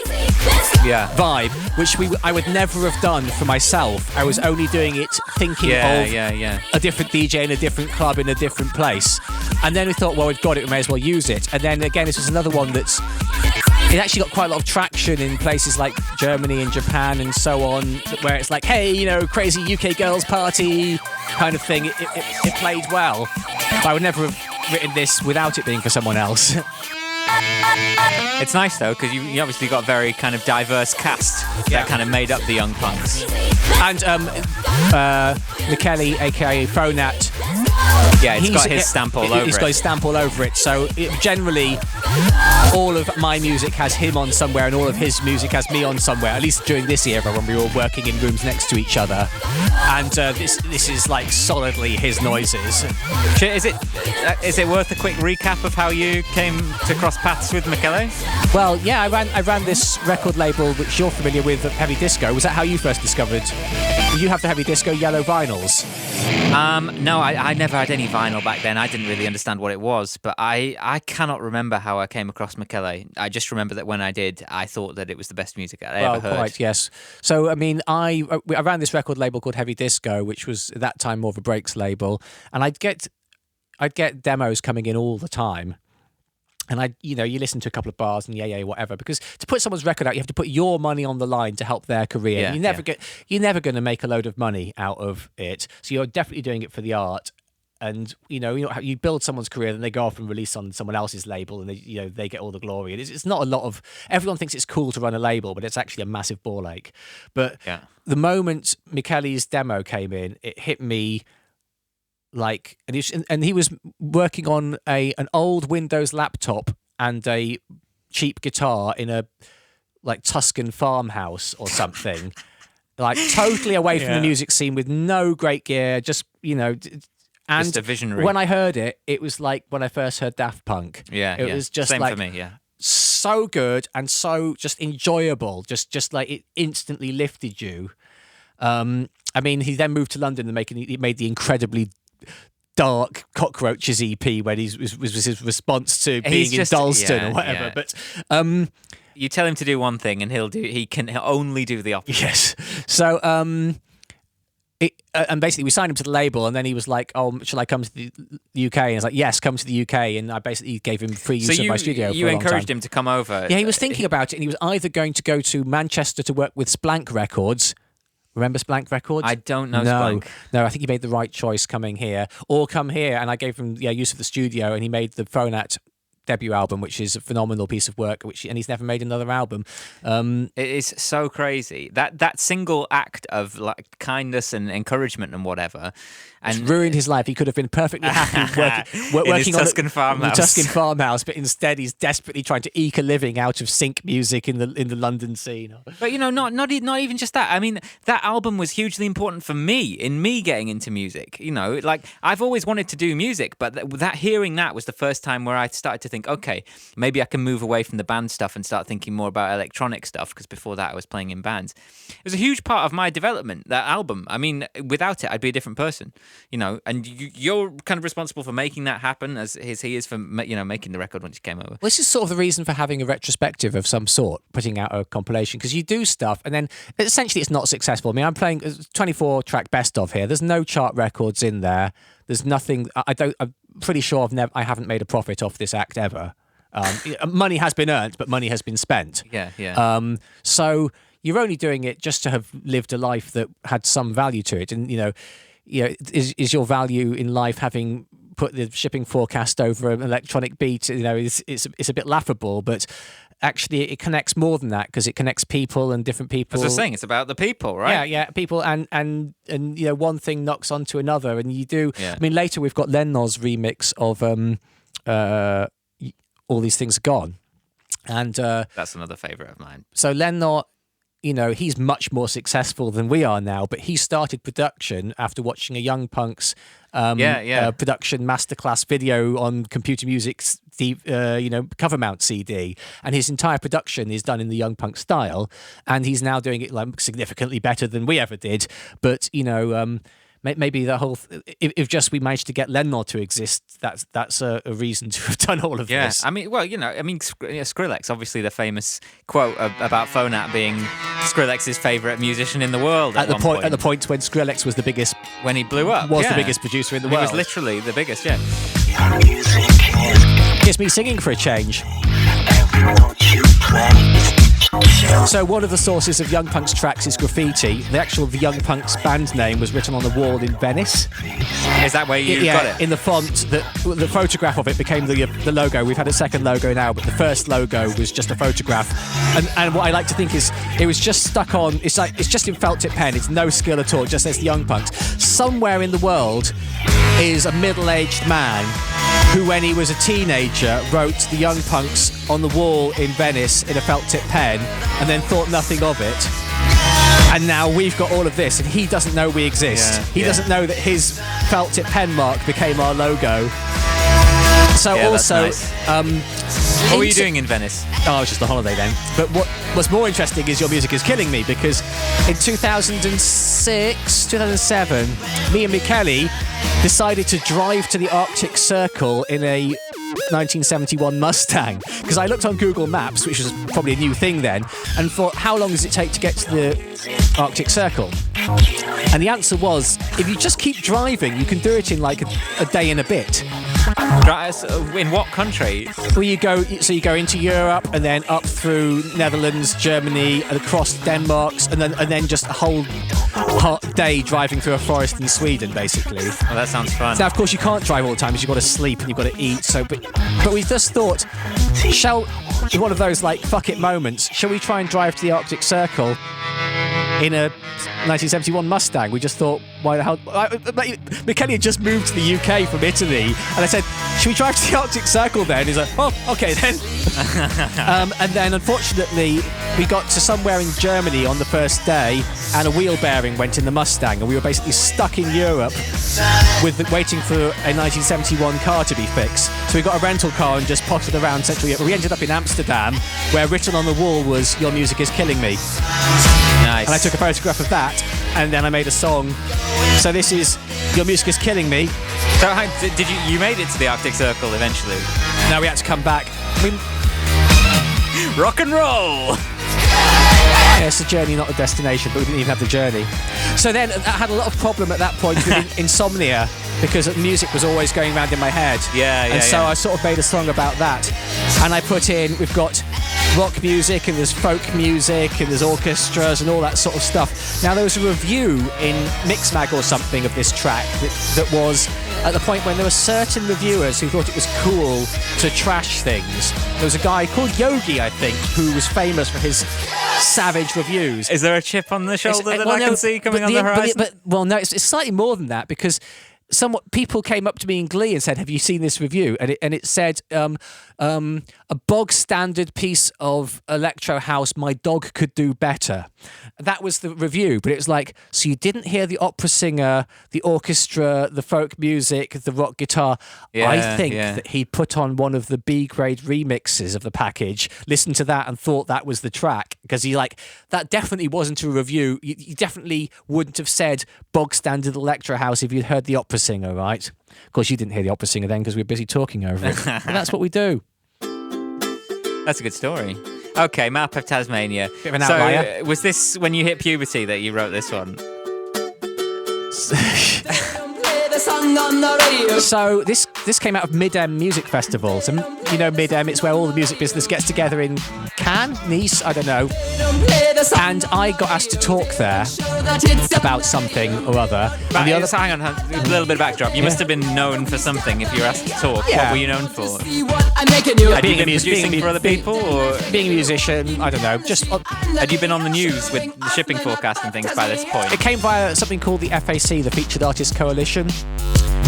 vibe, which I would never have done for myself. I was only doing it thinking of a different DJ in a different club in a different place. And then we thought, well, we've got it, we may as well use it. And then again, this was another one it actually got quite a lot of traction in places like Germany and Japan and so on, where it's like, hey, you know, crazy UK girls party kind of thing. It played well. But I would never have written this without it being for someone else.
It's nice though, because you obviously got a very kind of diverse cast that kind of made up the Young Punx.
And Michele, aka Pronat.
Yeah, it's got his stamp all over it.
He's got his stamp all over it. So generally, all of my music has him on somewhere, and all of his music has me on somewhere. At least during this era when we were working in rooms next to each other. And this is like solidly his noises.
Is it worth a quick recap of how you came to cross paths with Michele?
Well, yeah, I ran this record label which you're familiar with, Heavy Disco. Was that how you first discovered? Did you have the Heavy Disco yellow vinyls?
No, I never had any vinyl back then. I didn't really understand what it was, but I cannot remember how I came across Michele. I just remember that when I did, I thought that it was the best music I ever heard.
Quite, yes. So, I mean, I ran this record label called Heavy Disco, which was at that time more of a breaks label, and I'd get demos coming in all the time. And you listen to a couple of bars and whatever, because to put someone's record out, you have to put your money on the line to help their career.
Yeah,
you're never going to make a load of money out of it. So you're definitely doing it for the art. And you build someone's career, then they go off and release on someone else's label, and they get all the glory. And it's not a lot of. Everyone thinks it's cool to run a label, but it's actually a massive ball ache. But the moment Michele's demo came in, it hit me. And he was working on an old Windows laptop and a cheap guitar in a Tuscan farmhouse or something, totally away from the music scene with no great gear, just
just a visionary.
When I heard it, it was like when I first heard Daft Punk.
It
was just
same for me.
So good and so just enjoyable. Just like it instantly lifted you. I mean, he then moved to London and he made the incredibly dark Cockroaches EP when was his response to being in Dalston or whatever. But
you tell him to do one thing and he can only do the opposite.
Yes. So and basically we signed him to the label, and then he was like, "Oh, shall I come to the UK?" And I was like, "Yes, come to the UK." And I basically gave him free use of my studio.
You encouraged him to come over.
Yeah, he was thinking about it, and he was either going to go to Manchester to work with Splank Records. Remember Splank Records?
I don't know Splank.
No, I think he made the right choice coming here. Or come here, and I gave him use of the studio, and he made the Phonat debut album, which is a phenomenal piece of work. And he's never made another album.
It is so crazy that single act of like kindness and encouragement and whatever, and
it's ruined his life. He could have been perfectly happy working
in his Tuscan farmhouse.
Tuscan farmhouse, but instead he's desperately trying to eke a living out of sync music in the London scene.
But not even just that. I mean, that album was hugely important for me getting into music. Like I've always wanted to do music, but that hearing that was the first time where I started to think, okay, maybe I can move away from the band stuff and start thinking more about electronic stuff, because before that I was playing in bands. It was a huge part of my development, that album. I mean, without it, I'd be a different person, and you're kind of responsible for making that happen, as he is for, making the record once you came over.
Well, this is sort of the reason for having a retrospective of some sort, putting out a compilation, because you do stuff and then essentially it's not successful. I mean, I'm playing 24-track best of here. There's no chart records in there. There's nothing. I'm pretty sure I haven't made a profit off this act ever. Money has been earned, but money has been spent.
Yeah.
So you're only doing it just to have lived a life that had some value to it. And, is your value in life having put the shipping forecast over an electronic beat? It's a bit laughable, but actually it connects more than that, because it connects people and different people.
As I was saying, it's about the people, right?
Yeah, people, and one thing knocks onto another, and you do.
Yeah.
I mean, later we've got Lenno's remix of All These Things Are Gone, and
that's another favourite of mine.
So Lenno, he's much more successful than we are now, but he started production after watching a Young Punx production masterclass video on Computer Music's cover mount CD, and his entire production is done in the Young Punx style, and he's now doing it like significantly better than we ever did. But maybe the whole if just we managed to get Lenno to exist, that's a reason to have done all of this.
I mean, Skrillex, obviously the famous quote about Phonat being Skrillex's favourite musician in the world at the
point when Skrillex was the biggest,
when he blew up,
the biggest producer in the world.
He was literally the biggest. Yeah.
Here's me singing for a change. So one of the sources of Young Punx tracks is graffiti. The Young Punx band name was written on the wall in Venice.
Is that where you got it?
In the font, the photograph of it became the logo. We've had a second logo now, but the first logo was just a photograph. And what I like to think is it was just stuck on. It's just in felt tip pen. It's no skill at all. It just says the Young Punx. Somewhere in the world is a middle-aged man who, when he was a teenager, wrote the Young Punx on the wall in Venice in a felt tip pen, and then thought nothing of it. And now we've got all of this, and he doesn't know we exist. He doesn't know that his felt tip pen mark became our logo. So also,
nice. What were you doing in Venice?
Oh, it was just a holiday then. But what's more interesting is Your Music Is Killing Me, because in 2007, me and Michele decided to drive to the Arctic Circle in a 1971 Mustang, because I looked on Google Maps, which was probably a new thing then, and thought, how long does it take to get to the Arctic Circle? And the answer was, if you just keep driving, you can do it in like a day and a bit.
In what country?
Well, you go into Europe, and then up through Netherlands, Germany, and across Denmark, and then just a whole day driving through a forest in Sweden, basically.
Oh, that sounds fun.
Now, of course, you can't drive all the time because you've got to sleep and you've got to eat. But we just thought, one of those like fuck it moments, shall we try and drive to the Arctic Circle in a 1971 Mustang? We just thought, why the hell? Michele had just moved to the UK from Italy, and I said, should we drive to the Arctic Circle then? He's like, oh, okay then. And then, unfortunately, we got to somewhere in Germany on the first day, and a wheel bearing went in the Mustang, and we were basically stuck in Europe waiting for a 1971 car to be fixed. So we got a rental car and just potted around Central Europe. We ended up in Amsterdam, where written on the wall was "Your Music Is Killing Me."
Nice.
And I took a photograph of that, and then I made a song. So this is "Your Music Is Killing Me."
So did you made it to the Arctic Circle eventually?
Now we had to come back.
Rock and roll!
Yeah, it's a journey, not a destination, but we didn't even have the journey. So then I had a lot of problem at that point with insomnia, because music was always going around in my head.
Yeah.
So I sort of made a song about that. And I put in, we've got rock music and there's folk music and there's orchestras and all that sort of stuff. Now, there was a review in Mixmag or something of this track that was at the point when there were certain reviewers who thought it was cool to trash things. There was a guy called Yogi, I think, who was famous for his savage reviews.
Is there a chip on the shoulder that I can see coming on the horizon?
No, it's slightly more than that, because people came up to me in glee and said, "Have you seen this review?" And it said, "A bog standard piece of electro house. My dog could do better." That was the review, but it was like, so you didn't hear the opera singer, the orchestra, the folk music, the rock guitar. I think that he put on one of the B grade remixes of the package, listened to that, and thought that was the track, because that definitely wasn't a review. You definitely wouldn't have said bog standard electro house if you'd heard the opera singer, right? Of course, you didn't hear the opera singer then because we were busy talking over it. But that's what we do.
That's a good story. Okay, Map of Tasmania.
Bit of an outlier.
Was this when you hit puberty that you wrote this one?
So this came out of Mid-Em Music Festival. So, you know, Mid-Em, it's where all the music business gets together in Cannes, Nice, I don't know. And I got asked to talk there about something or other.
Hang on, a little bit of backdrop. You must have been known for something if you were asked to talk.
Yeah.
What were you known for? Had you been producing for other people? Or
being a musician, I don't know.
had you been on the news with the shipping forecast and things by this point?
It came via something called the FAC, the Featured Artists Coalition,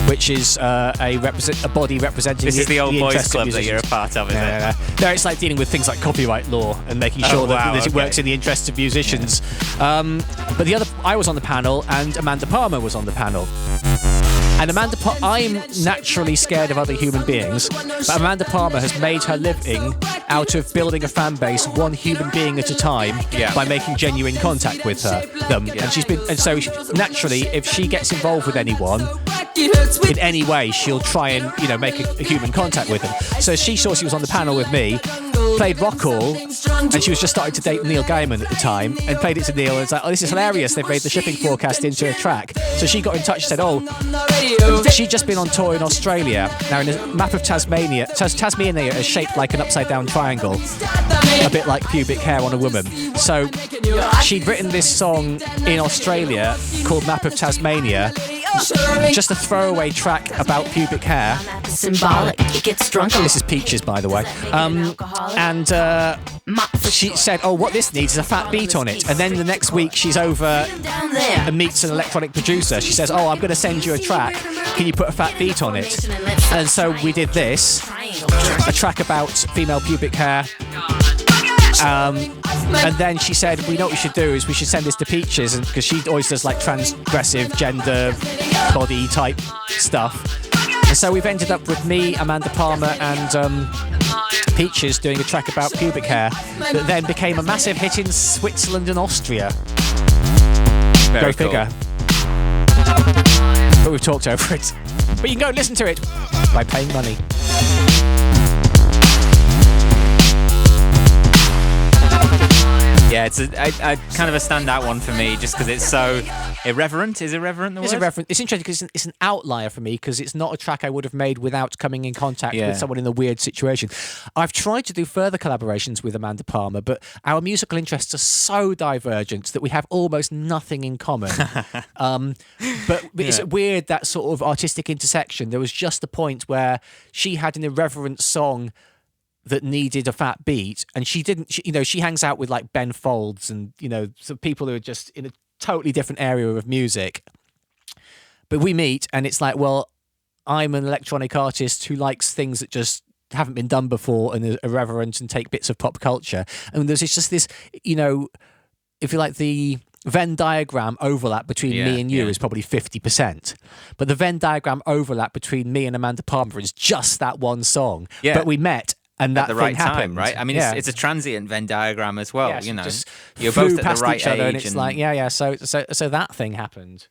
which is a body representing.
This is the old boys
interests of
club that you're a part of, is it?
No, it's like dealing with things like copyright law and making sure that it works in the interests of musicians. Yeah. But I was on the panel, and Amanda Palmer was on the panel. And I'm naturally scared of other human beings, but Amanda Palmer has made her living out of building a fan base one human being at a time by making genuine contact with them. Yeah. And so naturally, if she gets involved with anyone in any way, she'll try and make a human contact with them. So she saw she was on the panel with me, played Rockall, and she was just starting to date Neil Gaiman at the time, and played it to Neil, and it's like, oh, this is hilarious, they've made the shipping forecast into a track. So she got in touch and said, she'd just been on tour in Australia. Now, in a map of Tasmania, Tasmania is shaped like an upside-down triangle, a bit like pubic hair on a woman. So she'd written this song in Australia called Map of Tasmania, just a throwaway track about pubic hair.
Symbolic, it gets drunker.
This is Peaches, by the way. And she said, oh, what this needs is a fat beat on it. And then the next week, she's over and meets an electronic producer. She says, oh, I'm going to send you a track. Can you put a fat beat on it? And so we did this, a track about female pubic hair. And then she said, we know what we should do is we should send this to Peaches, because she always does like transgressive gender body type stuff. And so we've ended up with me, Amanda Palmer, and Peaches doing a track about pubic hair that then became a massive hit in Switzerland and Austria. Go figure. But we've talked over it. But you can go and listen to it by paying money.
Yeah, it's a kind of a standout one for me, just because it's so irreverent. Is irreverent the word?
It's irreverent. It's interesting because it's an outlier for me, because it's not a track I would have made without coming in contact with someone in a weird situation. I've tried to do further collaborations with Amanda Palmer, but our musical interests are so divergent that we have almost nothing in common. But it's weird, that sort of artistic intersection. There was just a point where she had an irreverent song that needed a fat beat, and she didn't. She hangs out with like Ben Folds and some people who are just in a totally different area of music. But we meet, and it's like, well, I'm an electronic artist who likes things that just haven't been done before and are irreverent and take bits of pop culture. And there's just this, if you like, the Venn diagram overlap between me and you is probably 50%. But the Venn diagram overlap between me and Amanda Palmer is just that one song. Yeah. But we met. And that
at the right
happened.
time, right? I mean, it's a transient Venn diagram as well.
Yeah,
so
just
you're both at the right age.
and it's like, so that thing happened.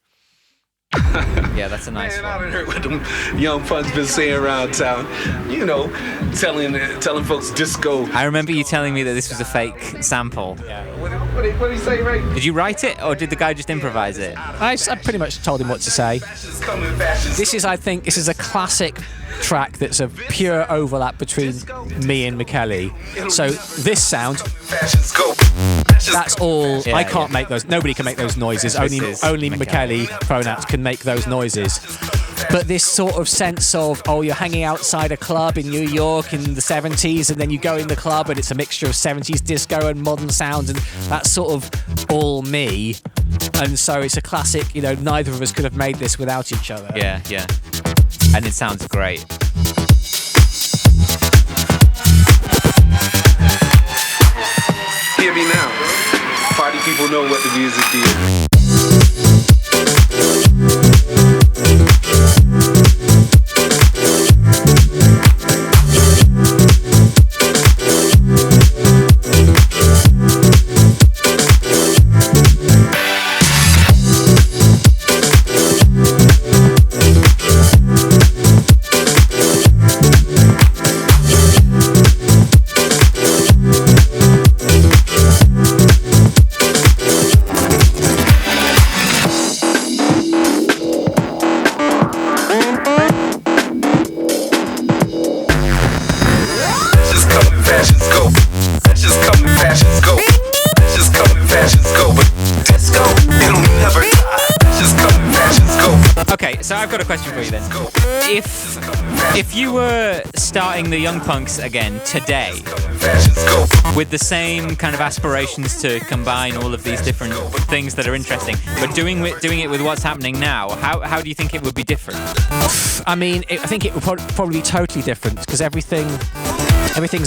Yeah, that's a nice
Man, I
one.
done heard what them Young Punx been saying around town. You know, telling folks disco.
I remember you telling me that this was a fake sample.
What did he say, right?
Did you write it, or did the guy just improvise it?
I pretty much told him what to say.
Fashions coming, fashions.
This is, I think, this is a classic track that's a pure overlap between me and McKelly. So this sound,
Fashions go.
that's all.
Yeah,
I can't
yeah.
make those. Nobody can make those noises. Only
is
McKelly pronouns can make those noises. But this sort of sense of, oh, you're hanging outside a club in New York in the 70s, and then you go in the club and it's a mixture of 70s disco and modern sounds, and that's sort of all me. And so it's a classic, you know, neither of us could have made this without each other.
Yeah, yeah. And it sounds great.
Hear me now. Party people know what the music is. Just coming, fashions go. Just coming, fashions go. Just coming, fashions go. But disco, it'll never die. Just coming, fashions go.
Okay, so I've got a question for you then. If you were starting the Young Punx again today,
Fashions go.
with the same kind of aspirations to combine all of these different things that are interesting, but doing it with what's happening now, how do you think it would be different?
I mean, I think it would probably be totally different because everything's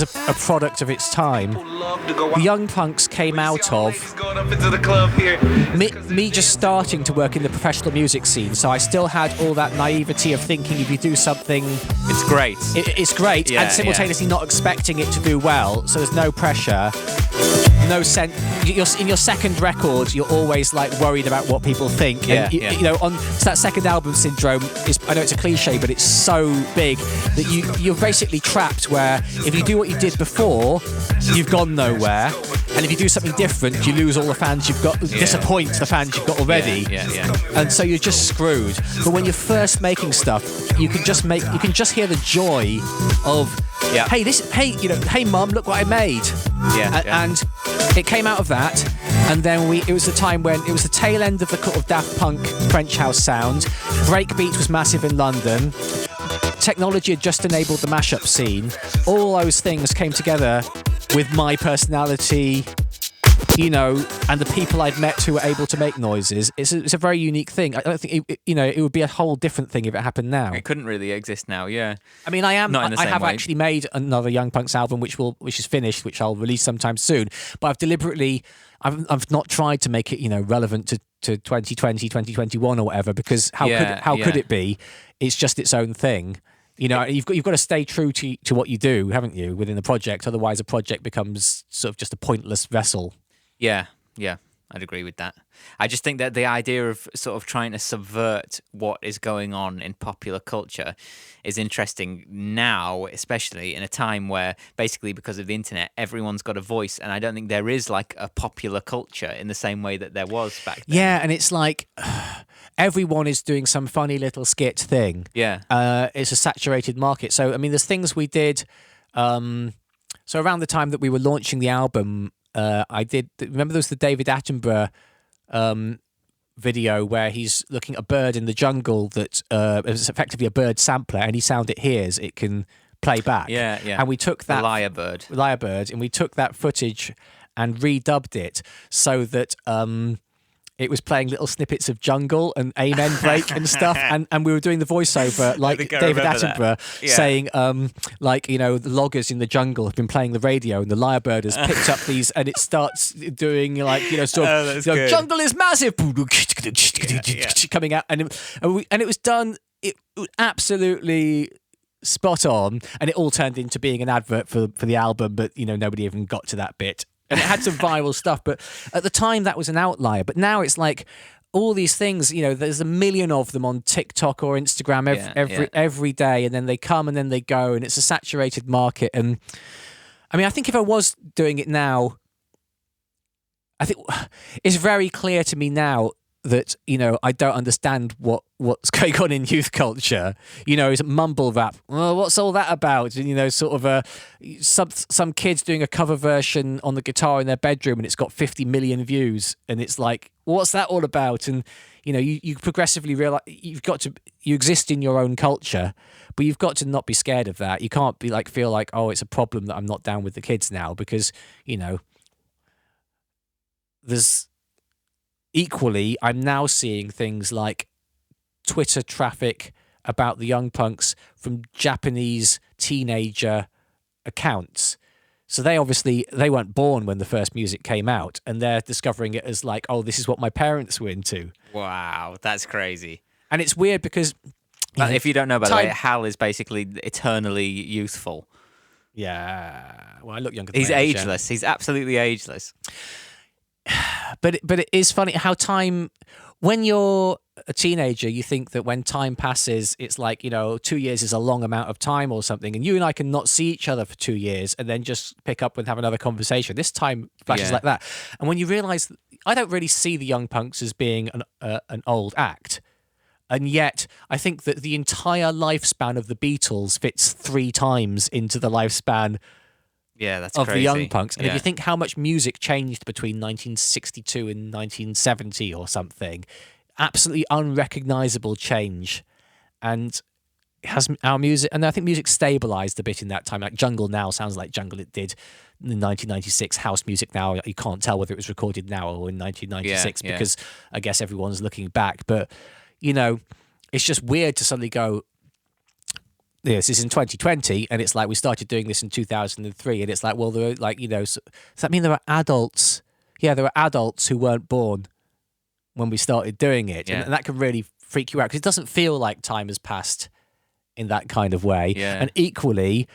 a product of its time. The Young Punx came out of
Going up into the club here.
me just starting to work in the professional music scene, so I still had all that naivety of thinking if you do something,
It's great.
it's great,
Yeah,
and simultaneously not expecting it to do well, so there's no pressure. No sense. In your second record, you're always like worried about what people think.
Yeah,
and
yeah.
You know, on so that second album syndrome is. I know it's a cliche, but it's so big that you're basically trapped. Where if you do what you did before, you've gone nowhere, and if you do something different, you lose all the fans you've got. Disappoint the fans you've got already.
Yeah.
And so you're just screwed. But when you're first making stuff, you can just hear the joy of.
Yeah.
Hey mum, look what I made.
Yeah, yeah.
And it came out of that, and then it was the time when it was the tail end of the kind of Daft Punk French house sound. Breakbeat was massive in London. Technology had just enabled the mashup scene. All those things came together with my personality, you know, and the people I'd met who were able to make noises. It's a very unique thing. I don't think it would be a whole different thing if it happened now.
It couldn't really exist now, yeah.
I mean, I
Not in the same
have
way.
actually made another Young Punx album, which is finished, which I'll release sometime soon. But I've not tried to make it, relevant to 2020, 2021 or whatever, because how could it be? It's just its own thing. You've got to stay true to what you do, haven't you, within the project? Otherwise, a project becomes sort of just a pointless vessel.
Yeah, I'd agree with that. I just think that the idea of sort of trying to subvert what is going on in popular culture is interesting now, especially in a time where basically because of the internet, everyone's got a voice, and I don't think there is like a popular culture in the same way that there was back then.
Yeah, and it's like everyone is doing some funny little skit thing.
Yeah.
It's a saturated market. So, I mean, there's things we did. So around the time that we were launching the album, remember there was the David Attenborough video where he's looking at a bird in the jungle that is effectively a bird sampler, any sound it hears, it can play back.
Yeah.
And we took that...
Lyrebird.
And we took that footage and redubbed it so that... it was playing little snippets of jungle and amen break and stuff, and we were doing the voiceover like David Attenborough saying, the loggers in the jungle have been playing the radio and the lyrebird has picked up these, and it starts doing jungle is massive, coming out, and it was done. It was absolutely spot on, and it all turned into being an advert for the album, but nobody even got to that bit. And it had some viral stuff, but at the time that was an outlier. But now it's like all these things, there's a million of them on TikTok or Instagram every day, and then they come and then they go, and it's a saturated market. And I mean, I think if I was doing it now, I think it's very clear to me now that, I don't understand what's going on in youth culture. Is it mumble rap? Well, what's all that about? And, sort of some kids doing a cover version on the guitar in their bedroom and it's got 50 million views. And it's like, what's that all about? And, you progressively realize you exist in your own culture, but you've got to not be scared of that. You can't be feel like, oh, it's a problem that I'm not down with the kids now, because, there's equally, I'm now seeing things like Twitter traffic about the Young Punx from Japanese teenager accounts. So they weren't born when the first music came out, and they're discovering it as like, oh, this is what my parents were into.
Wow, that's crazy.
And it's weird because...
if you don't know, by the way, Hal is basically eternally youthful.
Yeah. Well, I look younger than
He's ageless. He's absolutely ageless.
But it is funny how time, when you're a teenager, you think that when time passes, it's like, 2 years is a long amount of time or something, and you and I can not see each other for 2 years and then just pick up and have another conversation. This time flashes like that. And when you realise, I don't really see the Young Punx as being an old act. And yet, I think that the entire lifespan of the Beatles fits 3 times into the lifespan
that's
of
crazy.
the Young Punx. And if you think how much music changed between 1962 and 1970 or something, absolutely unrecognisable change. And it has our music, and I think music stabilised a bit in that time. Like Jungle now sounds like Jungle it did in 1996. House music now, you can't tell whether it was recorded now or in 1996 because I guess everyone's looking back. But, it's just weird to suddenly go, this is in 2020, and it's like we started doing this in 2003, and it's like, well, there are does that mean there are adults? Yeah, there are adults who weren't born when we started doing it, and that can really freak you out because it doesn't feel like time has passed in that kind of way. And equally,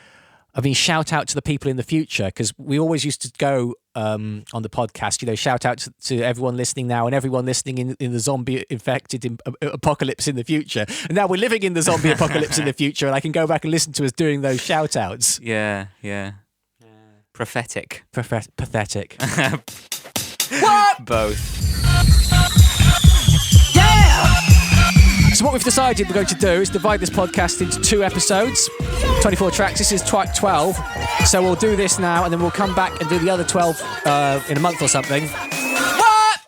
I mean, shout out to the people in the future, because we always used to go on the podcast, shout out to everyone listening now and everyone listening in the zombie-infected apocalypse in the future. And now we're living in the zombie apocalypse in the future, and I can go back and listen to us doing those shout-outs.
Yeah. Prophetic.
Pathetic.
What? Both.
So what we've decided we're going to do is divide this podcast into 2 episodes, 24 tracks. This is track 12. So we'll do this now, and then we'll come back and do the other 12 in a month or something. What?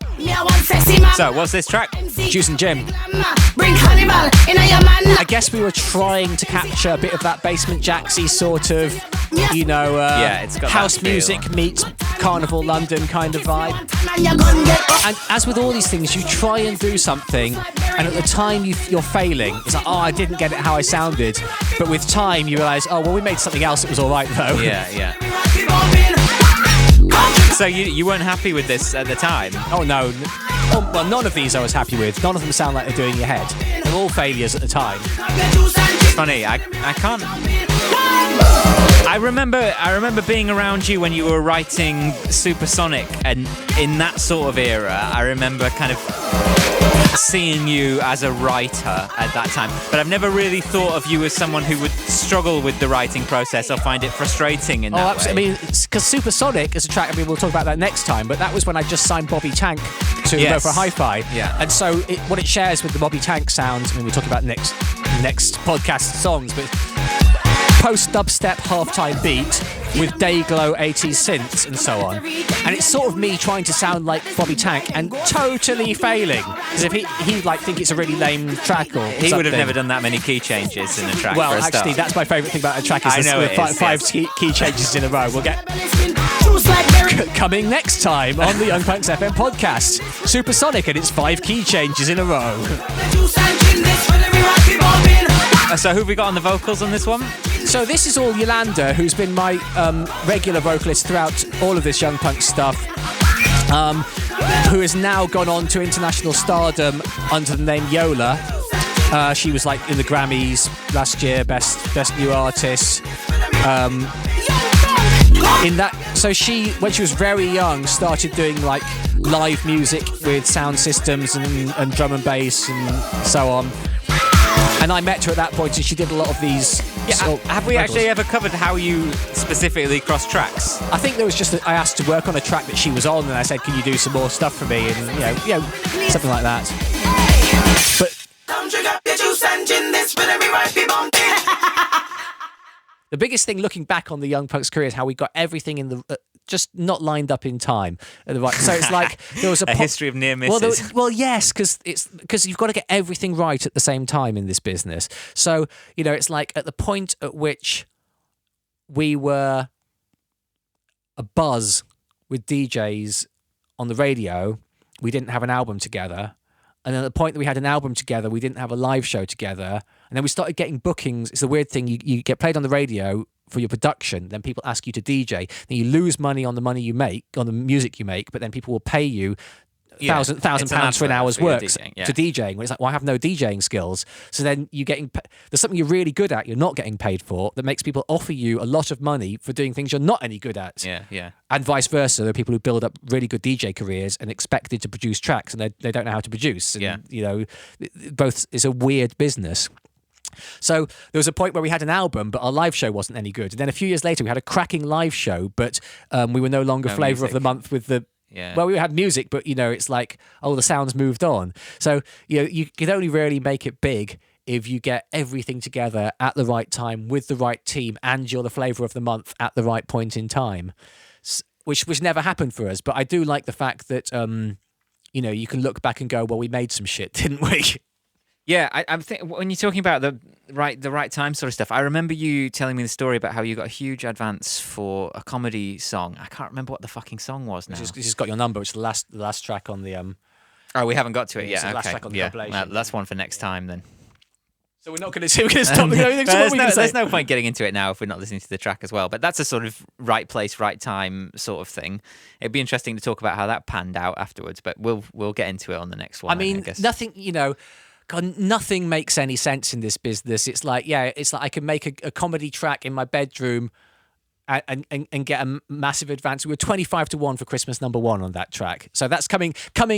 So what's this track?
Juice and Jim. I guess we were trying to capture a bit of that Basement Jaxxy sort of,
it's got
house
that feel.
music meets Carnival London kind of vibe. And as with all these things, you try and do something, and at the time you're failing. It's like, I didn't get it how I sounded. But with time, you realise, we made something else that was all right, though.
Yeah. So you weren't happy with this at the time?
Oh, no. Well, none of these I was happy with. None of them sound like they're doing your head. They're all failures at the time.
It's funny, I can't... I remember being around you when you were writing Supersonic, and in that sort of era, I remember kind of seeing you as a writer at that time. But I've never really thought of you as someone who would struggle with the writing process or find it frustrating in that way.
I mean, because Supersonic is a track, we'll talk about that next time, but that was when I just signed Bobby Tank to go for Hi-Fi.
Yeah.
And so what it shares with the Bobby Tank sound, we'll talk about next podcast songs, but post-dubstep halftime beat with Dayglow 80s synths and so on. And it's sort of me trying to sound like Bobby Tank and totally failing. Because if he'd think it's a really lame track or
He would have never done that many key changes in a track.
Well,
for a
actually,
start.
that's my favourite thing about a track is five key changes in a row. We'll get coming next time on the Young Punx FM podcast. Supersonic and its 5 key changes in a row.
So who have we got on the vocals on this one?
So this is all Yolanda, who's been my regular vocalist throughout all of this Young Punx stuff, who has now gone on to international stardom under the name Yola. She was in the Grammys last year, best new artist. So she, when she was very young, started doing live music with sound systems and drum and bass and so on. And I met her at that point, and she did a lot of these.
Have we actually ever covered how you specifically cross tracks?
I think there was just I asked to work on a track that she was on, and I said, "Can you do some more stuff for me?" And you know, something like that. But the biggest thing looking back on the Young Punx career is how we got everything in the just not lined up in time at the right. So it's like there was
a history of near misses.
Well, yes, because you've got to get everything right at the same time in this business. So it's like at the point at which we were a buzz with DJs on the radio, we didn't have an album together. And then at the point that we had an album together, we didn't have a live show together. And then we started getting bookings. It's the weird thing. You get played on the radio for your production. Then people ask you to DJ. Then you lose money on the money you make, on the music you make. But then people will pay you £1,000 for an hour's work to DJing. When it's like, well, I have no DJing skills. So then there's something you're really good at, you're not getting paid for, that makes people offer you a lot of money for doing things you're not any good at.
Yeah.
And vice versa. There are people who build up really good DJ careers and expected to produce tracks, and they don't know how to produce. And, both is a weird business. So there was a point where we had an album, but our live show wasn't any good. And then a few years later, we had a cracking live show, but we were no longer Flavour of the Month with the...
Yeah.
Well, we had music, but it's like, the sound's moved on. So you can only really make it big if you get everything together at the right time with the right team, and you're the Flavour of the Month at the right point in time, which never happened for us. But I do like the fact that you can look back and go, well, we made some shit, didn't we?
Yeah, I'm thinking when you're talking about the right time sort of stuff. I remember you telling me the story about how you got a huge advance for a comedy song. I can't remember what the fucking song was now.
It's just Got Your Number. It's the last track on the.
Oh, we haven't got to it yet.
It's the last track on the compilation.
Well, that's one for next time then.
So we're not going to stop.
There's no point getting into it now if we're not listening to the track as well. But that's a sort of right place, right time sort of thing. It'd be interesting to talk about how that panned out afterwards. But we'll get into it on the next one. I guess.
Nothing. God, nothing makes any sense in this business. It's like I can make a comedy track in my bedroom and get a massive advance. We were 25-1 for Christmas #1 on that track. So that's coming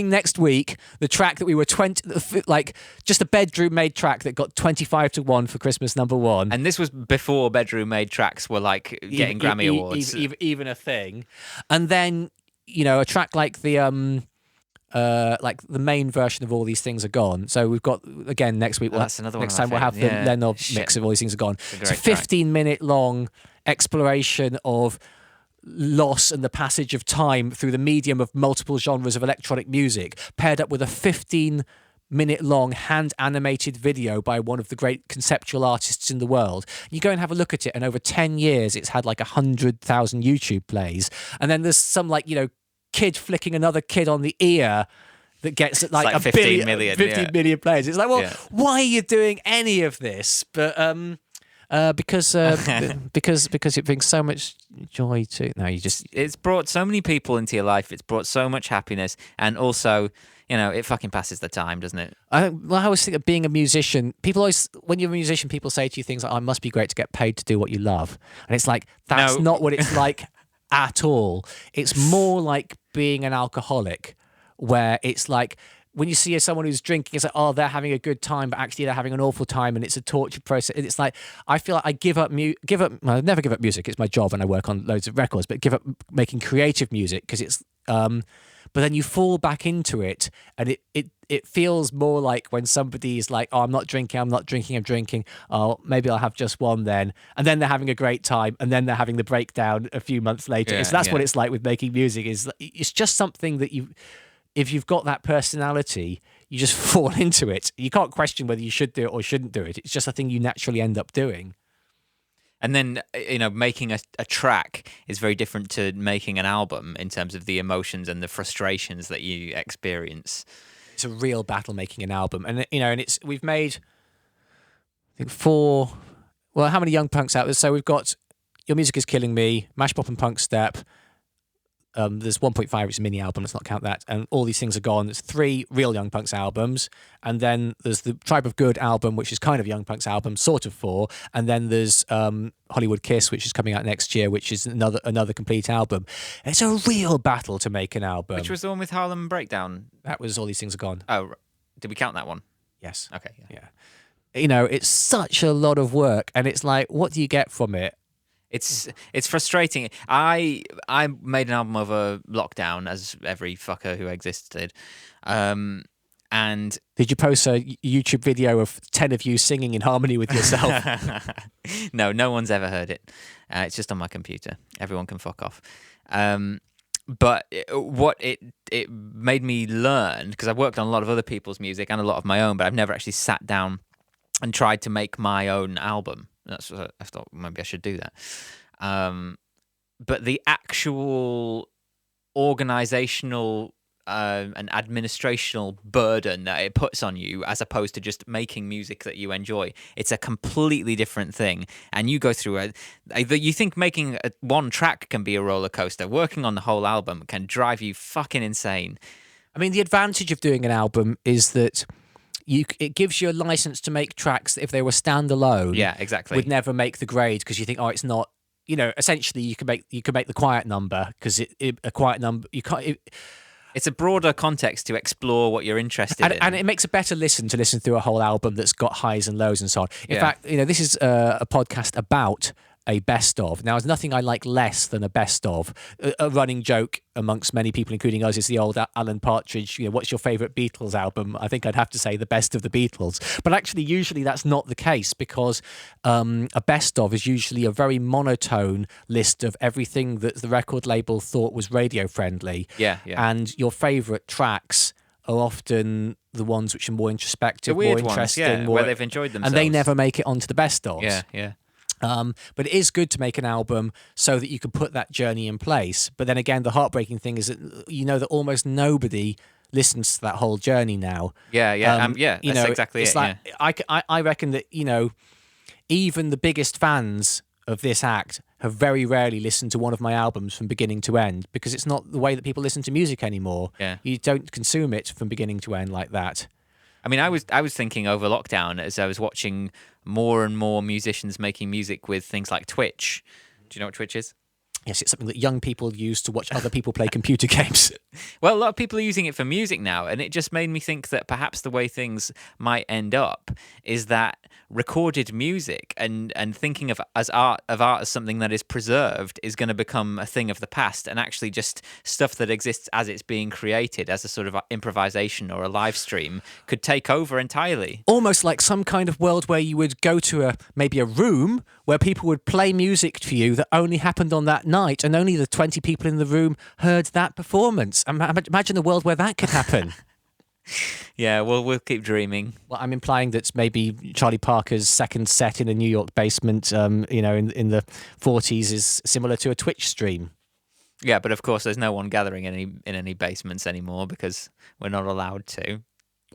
next week. The track that we were just a bedroom made track that got 25-1 for Christmas #1.
And this was before bedroom made tracks were like getting Grammy awards,
even a thing. And then a track like the main version of All These Things Are Gone. So we've got, again, next week.
That's another one.
Next time we'll have the Lenov mix of All These Things Are Gone. It's a 15-minute long exploration of loss and the passage of time through the medium of multiple genres of electronic music, paired up with a 15-minute long hand-animated video by one of the great conceptual artists in the world. You go and have a look at it, and over 10 years, it's had like 100,000 YouTube plays. And then there's some kid flicking another kid on the ear that gets like
15
million players. It's like, well, why are you doing any of this? But because it brings so much joy to. No,
it's brought so many people into your life. It's brought so much happiness, and also, it fucking passes the time, doesn't it?
I always think of being a musician. People always, when you're a musician, people say to you things like, "Oh, it must be great to get paid to do what you love," and it's like that's not what it's like at all. It's more like being an alcoholic, where it's like when you see someone who's drinking, it's like, oh, they're having a good time, but actually they're having an awful time, and it's a torture process. It's like I feel like I well, I never give up music. It's my job, and I work on loads of records, but give up making creative music because it's. But then you fall back into it, and it feels more like when somebody's like, oh, I'm not drinking, I'm drinking. Oh, maybe I'll have just one then. And then they're having a great time, and then they're having the breakdown a few months later.
Yeah,
so that's what it's like with making music. It's just something that if you've got that personality, you just fall into it. You can't question whether you should do it or shouldn't do it. It's just a thing you naturally end up doing.
And then, making a track is very different to making an album in terms of the emotions and the frustrations that you experience.
It's a real battle making an album. And, we've made, I think, 4, well, how many Young Punx out there? So we've got Your Music Is Killing Me, Mash Pop and Punk Step, There's 1.5, which is a mini album. Let's not count that. And all these things are gone. There's 3 real Young Punx albums, and then there's the Tribe of Good album, which is kind of Young Punx album, sort of 4. And then there's Hollywood Kiss, which is coming out next year, which is another complete album. It's a real battle to make an album.
Which was the one with Harlem Breakdown?
That was All These Things Are Gone.
Oh, did we count that one?
Yes.
Okay.
Yeah. You know, it's such a lot of work, and it's like, what do you get from it?
It's frustrating. I made an album over lockdown, as every fucker who existed. And
did you post a YouTube video of 10 of you singing in harmony with yourself?
No one's ever heard it. It's just on my computer. Everyone can fuck off. But what it made me learn, because I've worked on a lot of other people's music and a lot of my own, but I've never actually sat down and tried to make my own album. That's what I thought, maybe I should do that. But the actual organizational and administrational burden that it puts on you, as opposed to just making music that you enjoy, it's a completely different thing. And you go through you think making one track can be a roller coaster. Working on the whole album can drive you fucking insane.
I mean, the advantage of doing an album is that it gives you a license to make tracks that if they were standalone,
yeah, exactly,
would never make the grade, because you think, oh, it's not. You know, essentially, you can make the quiet number, because a quiet number you can't.
It's a broader context to explore what you're interested in.
And it makes a better listen through a whole album that's got highs and lows and so on. In fact, you know, this is a podcast about a best of. Now, there's nothing I like less than a best of. A running joke amongst many people, including us, is the old Alan Partridge, you know, what's your favourite Beatles album? I think I'd have to say the best of the Beatles. But actually, usually that's not the case, because a best of is usually a very monotone list of everything that the record label thought was radio friendly.
Yeah.
And your favourite tracks are often the ones which are more introspective,
the weird
more interesting,
ones, where they've enjoyed themselves.
And they never make it onto the best of.
Yeah.
But it is good to make an album so that you can put that journey in place. But then again, the heartbreaking thing is that you know that almost nobody listens to that whole journey now.
Yeah. That's exactly
it's
it.
Like, I reckon that, you know, even the biggest fans of this act have very rarely listened to one of my albums from beginning to end, because it's not the way that people listen to music anymore.
Yeah.
You don't consume it from beginning to end like that.
I mean, I was thinking over lockdown, as I was watching more and more musicians making music with things like Twitch. Do you know what Twitch is?
Yes, it's something that young people use to watch other people play computer games.
Well, a lot of people are using it for music now, and it just made me think that perhaps the way things might end up is that recorded music and thinking of art as something that is preserved is going to become a thing of the past, and actually just stuff that exists as it's being created as a sort of improvisation or a live stream could take over entirely.
Almost like some kind of world where you would go to maybe a room where people would play music for you that only happened on that night, and only the 20 people in the room heard that performance. Imagine a world where that could happen.
Yeah, well, we'll keep dreaming.
Well, I'm implying that maybe Charlie Parker's second set in a New York basement, in the 40s, is similar to a Twitch stream.
Yeah, but of course, there's no one gathering in any basements anymore, because we're not allowed to.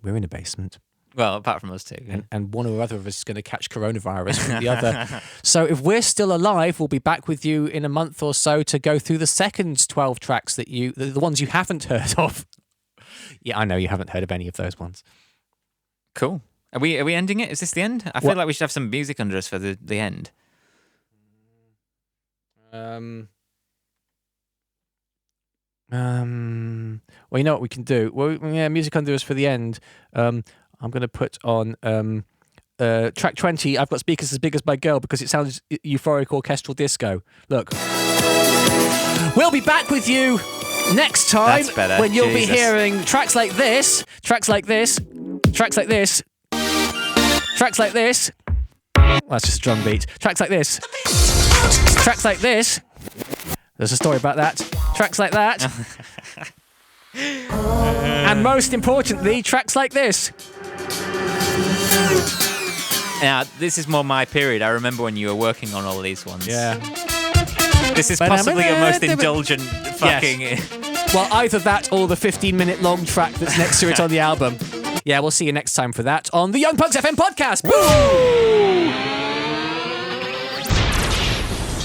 We're in a basement.
Well, apart from us two. Yeah.
And one or other of us is going to catch coronavirus from the other. So if we're still alive, we'll be back with you in a month or so to go through the second 12 tracks that the ones you haven't heard of. Yeah, I know you haven't heard of any of those ones.
Cool. Are we ending it? Is this the end? I feel like we should have some music under us for the end.
Well, you know what we can do? Well, yeah, music under us for the end. I'm going to put on track 20. I've got speakers as big as my girl because it sounds euphoric orchestral disco. Look. We'll be back with you next time.
That's better.
When you'll be hearing tracks like this, tracks like this, tracks like this, tracks like this. Well, that's just a drum beat. Tracks like this. Tracks like this. There's a story about that. Tracks like that. And most importantly, tracks like this.
Now, this is more my period. I remember when you were working on all these ones.
Yeah.
This is possibly your most indulgent fucking...
Yes. Well, either that or the 15-minute long track that's next to it on the album. Yeah, we'll see you next time for that on the Young Punx FM podcast. Woo!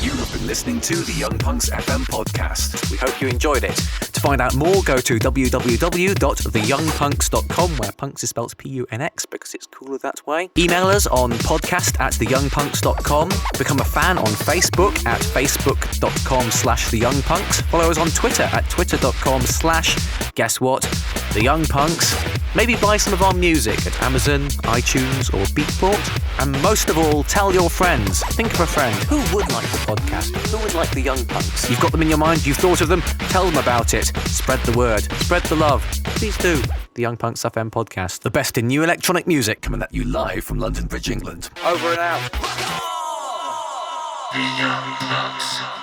You have been
listening to the Young Punx FM podcast.
We hope you enjoyed it. To find out more, go to www.theyoungpunx.com, where punx is spelled Punx because it's cooler that way. Email us on podcast@theyoungpunx.com. Become a fan on Facebook at facebook.com/theyoungpunx. Follow us on Twitter at twitter.com/guess what? The Young Punx. Maybe buy some of our music at Amazon, iTunes or Beatport. And most of all, tell your friends. Think of a friend. Who would like the podcast? Who would like the Young Punx? You've got them in your mind, you've thought of them, tell them about it. Spread the word. Spread the love. Please do. The Young Punx FM podcast. The best in new electronic music.
Coming at you live from London Bridge, England.
Over and out.
The Young Punx.